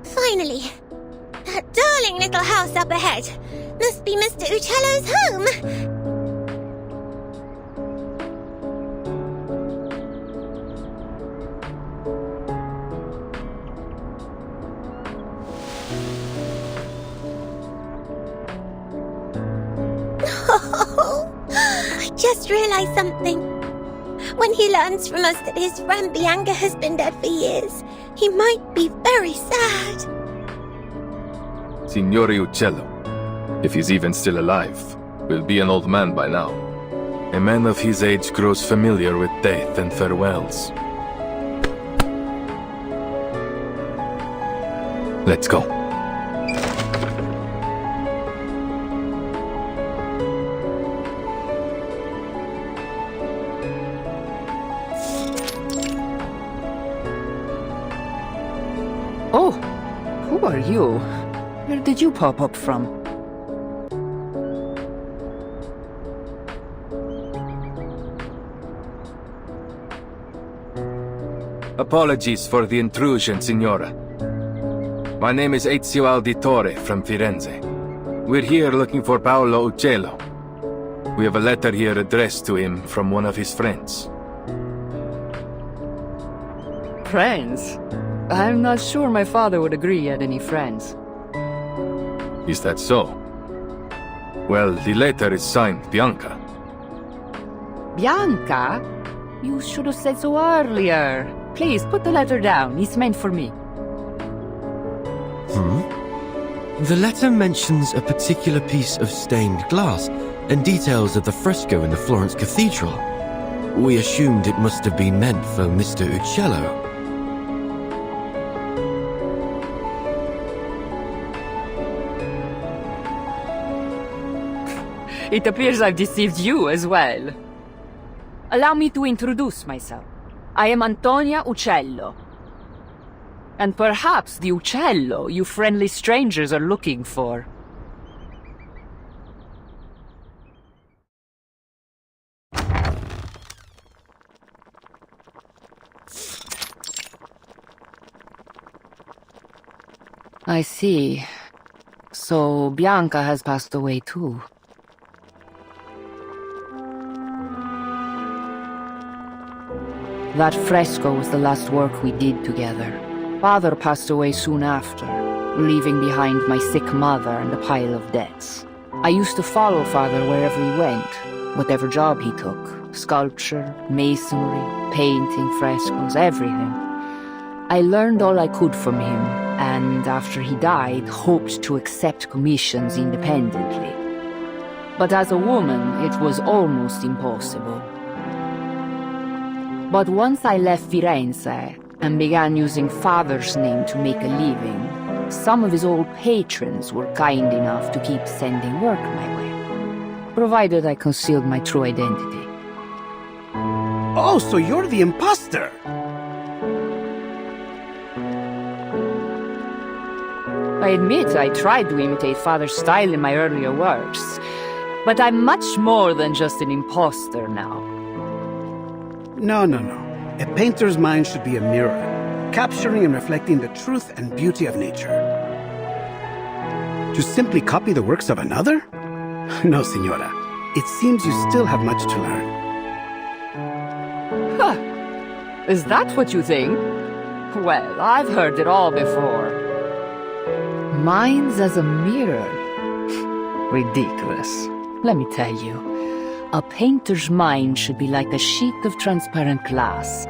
Finally! That darling little house up ahead must be Mr. Uccello's home! I just realized something. When he learns from us that his friend Bianca has been dead for years, he might be very sad. Signore Uccello, if he's even still alive, will be an old man by now. A man of his age grows familiar with death and farewells. Let's go. Who are you? Where did you pop up from? Apologies for the intrusion, Signora. My name is Ezio Auditore from Firenze. We're here looking for Paolo Uccello. We have a letter here addressed to him from one of his friends. Friends? I'm not sure my father would agree he had any friends. Is that so? Well, the letter is signed Bianca. Bianca? You should have said so earlier. Please, put the letter down. It's meant for me. The letter mentions a particular piece of stained glass and details of the fresco in the Florence Cathedral. We assumed it must have been meant for Mr. Uccello. It appears I've deceived you as well. Allow me to introduce myself. I am Antonia Uccello. And perhaps the Uccello you friendly strangers are looking for. I see. So Bianca has passed away too. That fresco was the last work we did together. Father passed away soon after, leaving behind my sick mother and a pile of debts. I used to follow Father wherever he went, whatever job he took. Sculpture, masonry, painting, frescoes, everything. I learned all I could from him, and after he died, hoped to accept commissions independently. But as a woman, it was almost impossible. But once I left Firenze and began using Father's name to make a living, some of his old patrons were kind enough to keep sending work my way, provided I concealed my true identity. Oh, so you're the imposter! I admit I tried to imitate Father's style in my earlier works, but I'm much more than just an imposter now. No. A painter's mind should be a mirror, capturing and reflecting the truth and beauty of nature. To simply copy the works of another? No, Signora. It seems you still have much to learn. Huh. Is that what you think? Well, I've heard it all before. Minds as a mirror? Ridiculous. Let me tell you. A painter's mind should be like a sheet of transparent glass.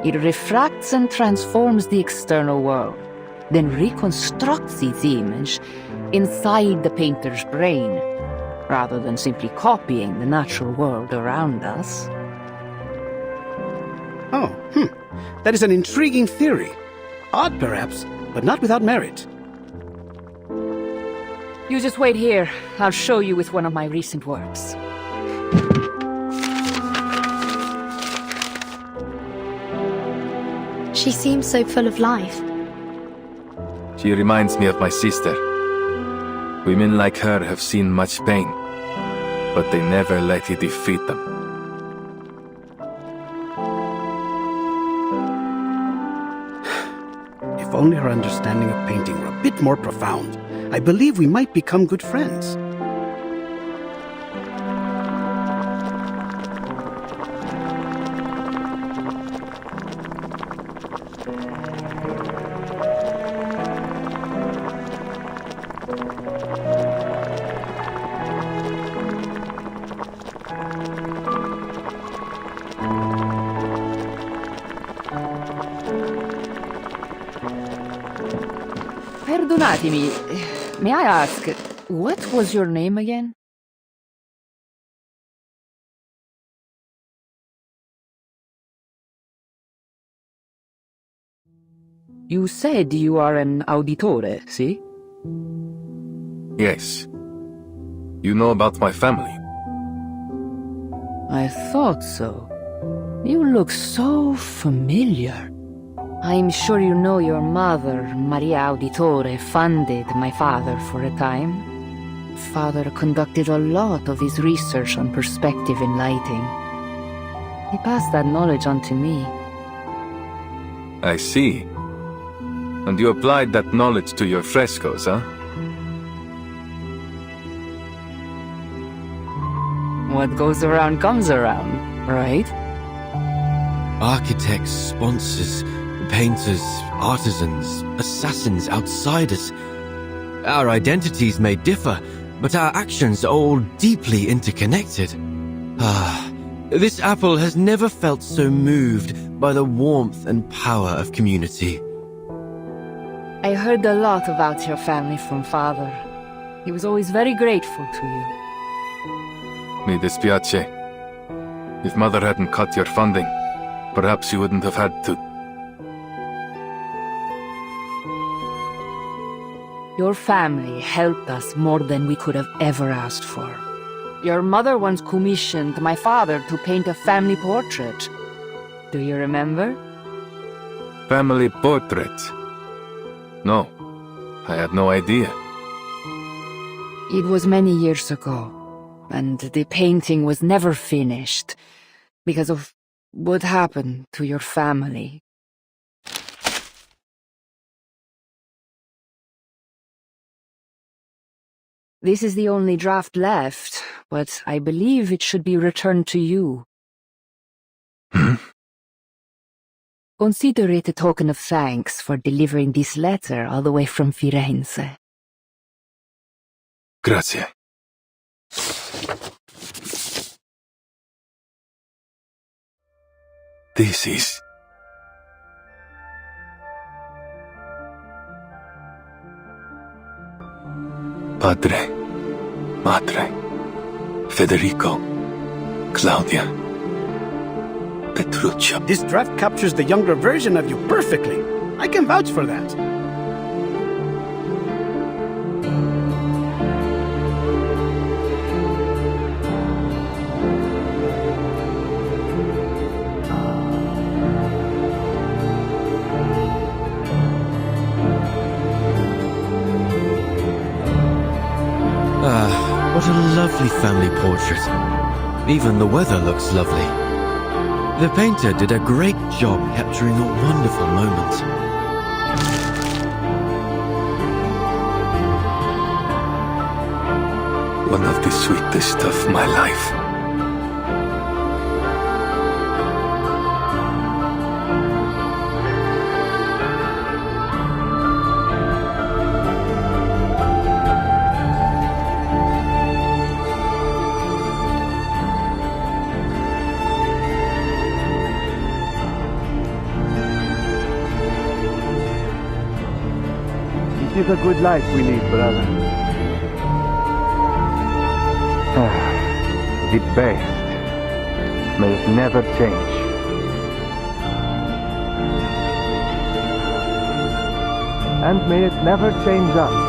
It refracts and transforms the external world, then reconstructs its image inside the painter's brain, rather than simply copying the natural world around us. Oh, that is an intriguing theory. Odd, perhaps, but not without merit. You just wait here. I'll show you with one of my recent works. She seems so full of life. She reminds me of my sister. Women like her have seen much pain, but they never let it defeat them. If only her understanding of painting were a bit more profound, I believe we might become good friends. Perdonatemi, may I ask, what was your name again? You said you are an auditore, see? Yes. You know about my family? I thought so. You look so familiar. I'm sure you know your mother, Maria Auditore, funded my father for a time. Father conducted a lot of his research on perspective in lighting. He passed that knowledge on to me. I see. And you applied that knowledge to your frescoes, huh? What goes around comes around, right? Architects, sponsors, painters, artisans, assassins, outsiders. Our identities may differ, but our actions are all deeply interconnected. This apple has never felt so moved by the warmth and power of community. I heard a lot about your family from Father. He was always very grateful to you. Mi dispiace. If Mother hadn't cut your funding, perhaps you wouldn't have had to. Your family helped us more than we could have ever asked for. Your mother once commissioned my father to paint a family portrait. Do you remember? Family portrait? No, I had no idea. It was many years ago, and the painting was never finished because of what happened to your family. This is the only draft left, but I believe it should be returned to you. Consider it a token of thanks for delivering this letter all the way from Firenze. Grazie. This is... Padre, Madre, Federico, Claudia, Petruccio. This draft captures the younger version of you perfectly. I can vouch for that. What a lovely family portrait. Even the weather looks lovely. The painter did a great job capturing a wonderful moment. One of the sweetest of my life. It is a good life we lead, brother. The best. May it never change. And may it never change us.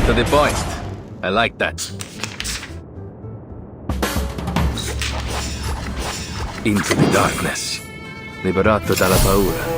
To the point. I like that. Into the darkness. Liberato dalla paura.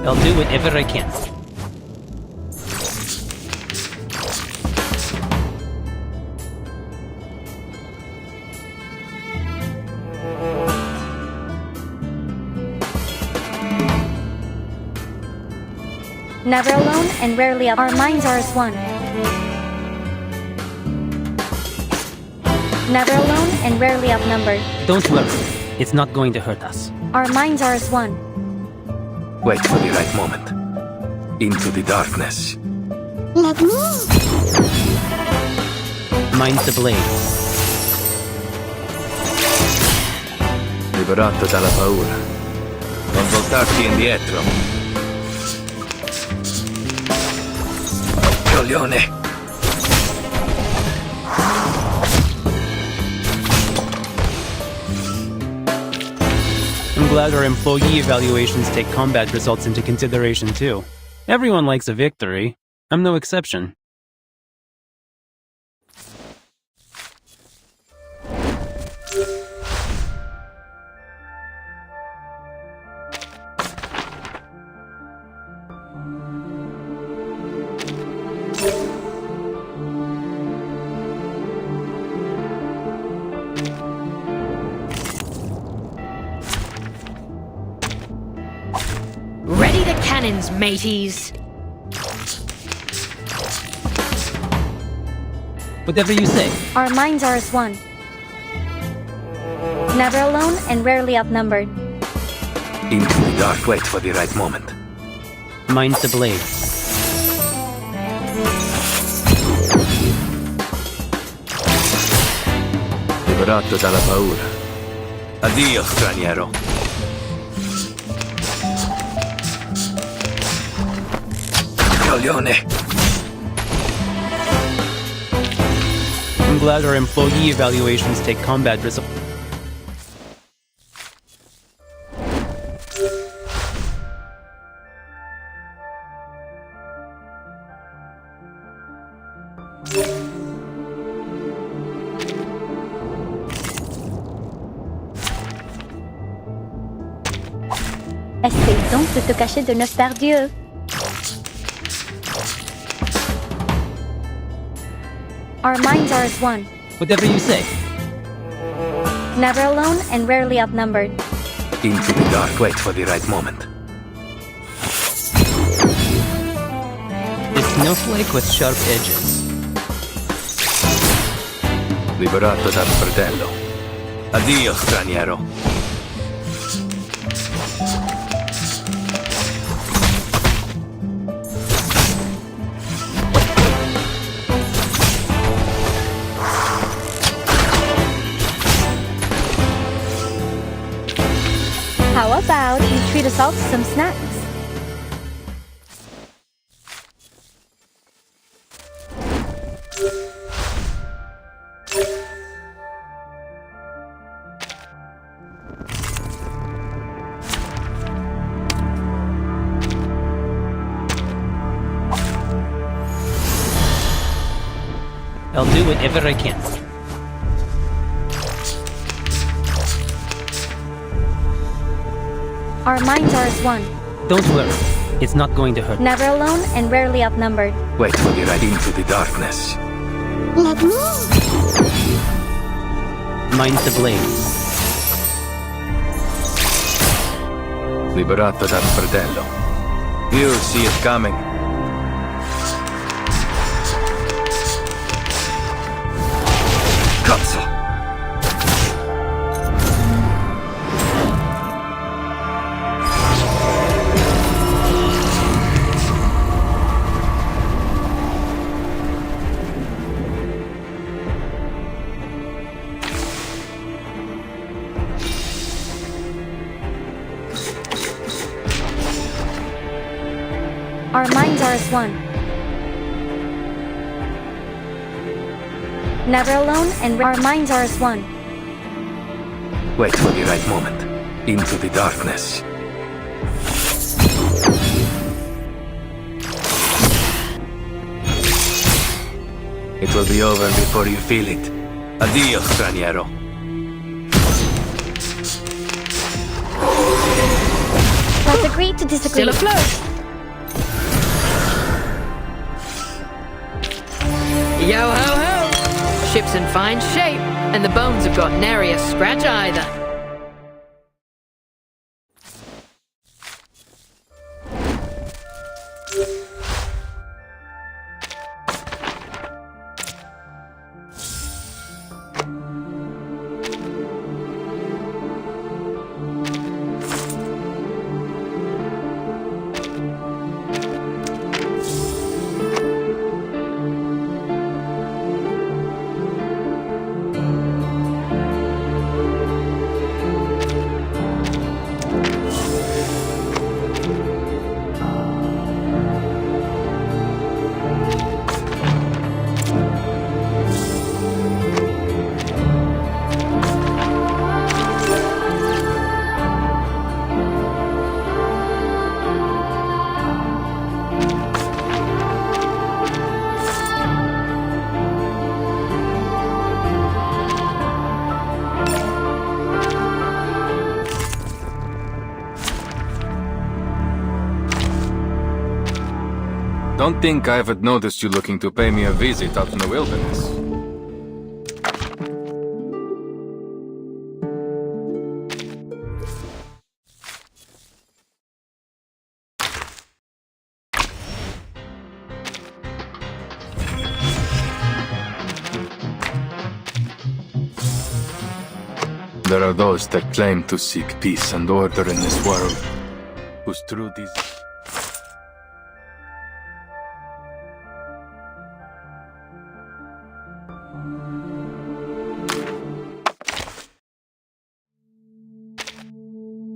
I'll do whatever I can. Never alone and rarely up. Our minds are as one. Never alone and rarely outnumbered. Don't worry. It's not going to hurt us. Our minds are as one. Wait for the right moment. Into the darkness. Let me. Mind's the blade. Liberato dalla paura. Non voltarti indietro. Coglione. I'm glad our employee evaluations take combat results into consideration too. Everyone likes a victory. I'm no exception. Ready the cannons, mateys! Whatever you say. Our minds are as one. Never alone and rarely outnumbered. Into the dark. Wait for the right moment. Mind's the blade. Liberato dalla paura. Addio, straniero. Coglione. I'm glad our employee evaluations take combat results. Essaye donc de te cacher de nos pères dieux. Our minds are as one. Whatever you say. Never alone and rarely outnumbered. Into the dark. Wait for the right moment. This snowflake with sharp edges. Liberato dal fratello. Addio, straniero. How about you treat us all to some snacks? I'll do whatever I can. Our minds are as one. Don't worry. It's not going to hurt. Never alone and rarely outnumbered. Wait for the ride into the darkness. Let me. Mine's to blame. Liberato dal fratello. You'll see it coming. Cazzo! Our minds are as one. Never alone and our minds are as one. Wait for the right moment. Into the darkness. It will be over before you feel it. Addio, straniero. Let's agree to disagree. Still afloat. Yo ho ho! Ship's in fine shape, and the bones have got nary a scratch either. Don't think I haven't noticed you looking to pay me a visit out in the wilderness. There are those that claim to seek peace and order in this world, whose truth is...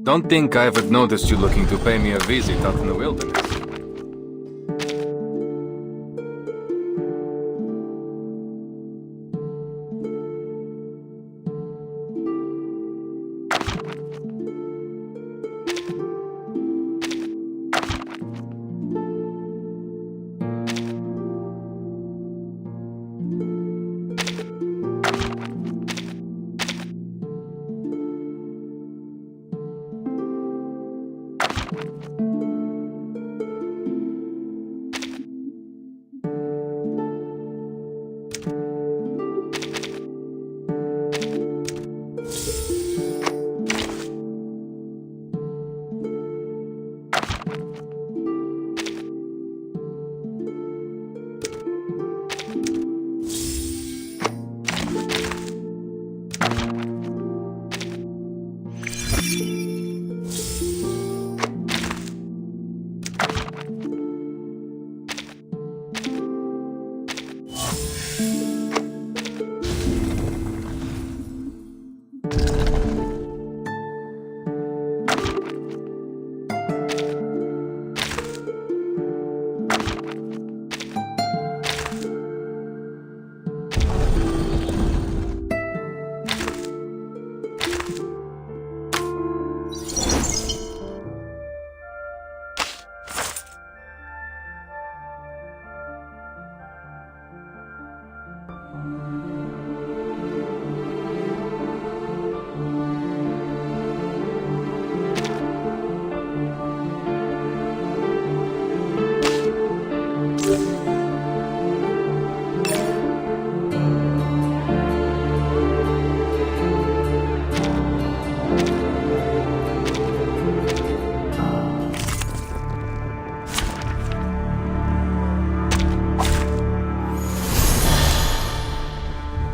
Don't think I haven't noticed you looking to pay me a visit out in the wilderness.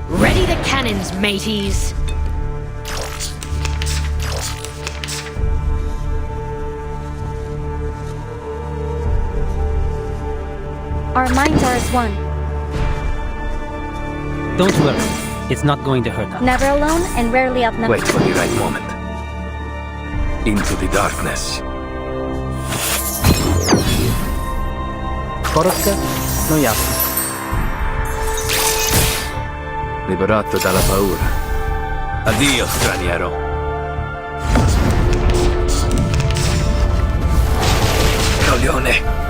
Ready the cannons, mateys! Our minds are as one. Don't worry. It's not going to hurt us. Never alone and rarely outnumbered. Wait for the right moment. Into the darkness. Korotko, no jasne. Liberato dalla paura. Addio, straniero. Coglione.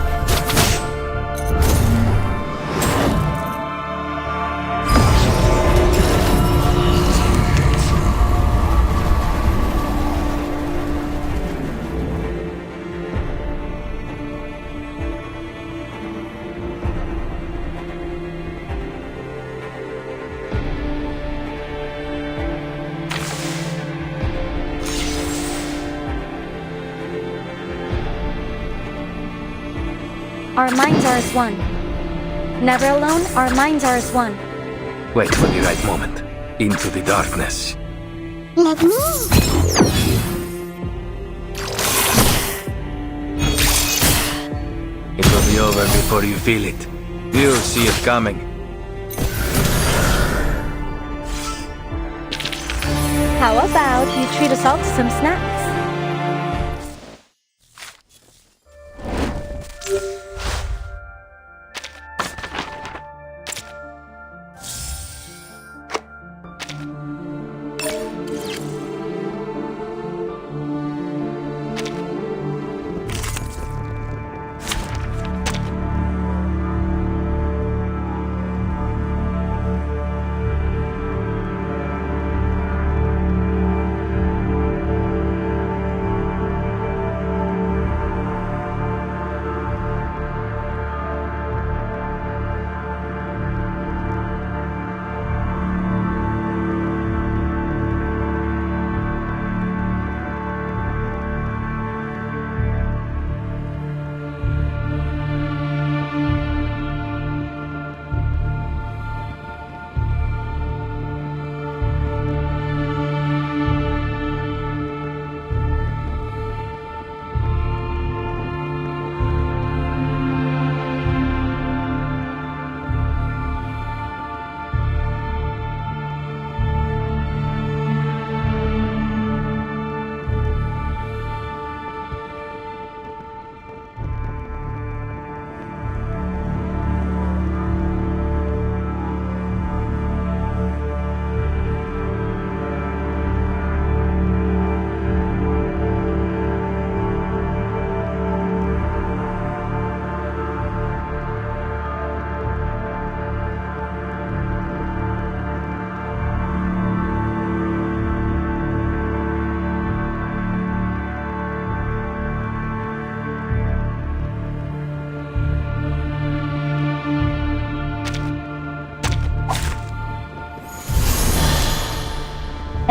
Our minds are as one. Never alone, our minds are as one. Wait for the right moment. Into the darkness. Let me. It'll be over before you feel it. You'll see it coming. How about you treat us all to some snacks?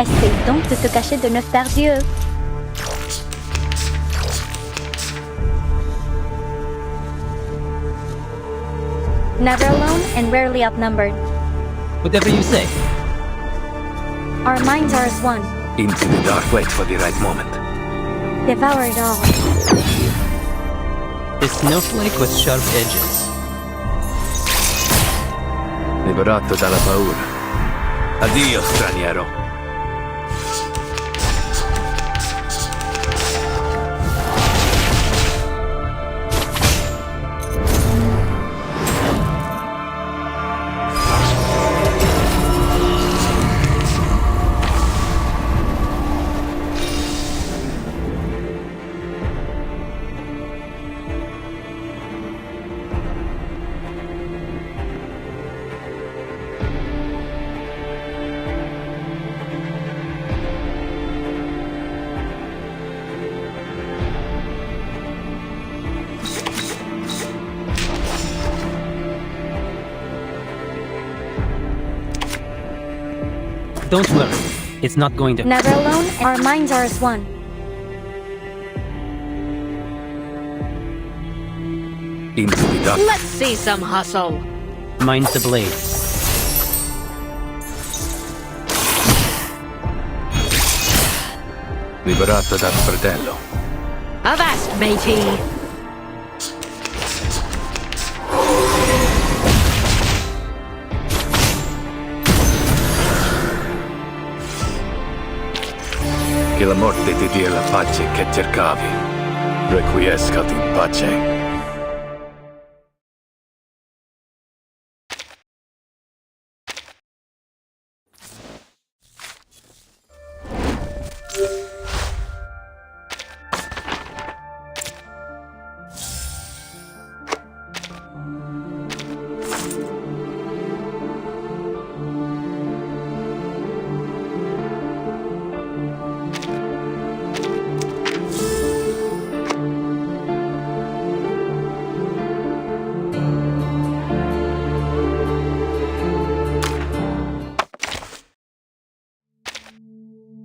Essaye donc de te cacher de nos pères dieux. Never alone and rarely outnumbered. Whatever you say. Our minds are as one. Into the dark. Wait for the right moment. Devour it all. A snowflake with sharp edges. liberato dalla paura. Addio, straniero. Don't worry. It's not going to... Never alone, our minds are as one. Into the dark. Let's see some hustle. Mine's the blade. Liberato dal fratello. Avast, matey. Che la morte ti dia la pace che cercavi. Requiescat in pace.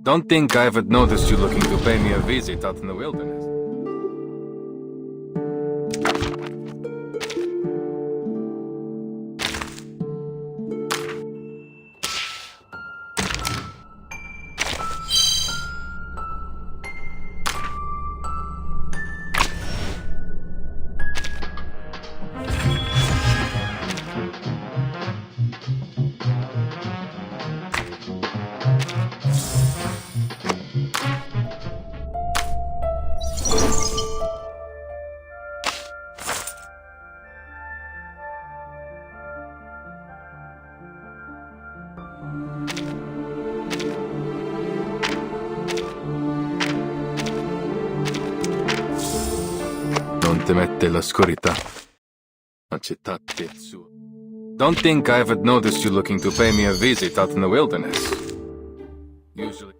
Don't think I haven't noticed you looking to pay me a visit out in the wilderness. Non temette l'oscurità. Accettate il suo. Don't think I haven't noticed you looking to pay me a visit out in the wilderness. Usually.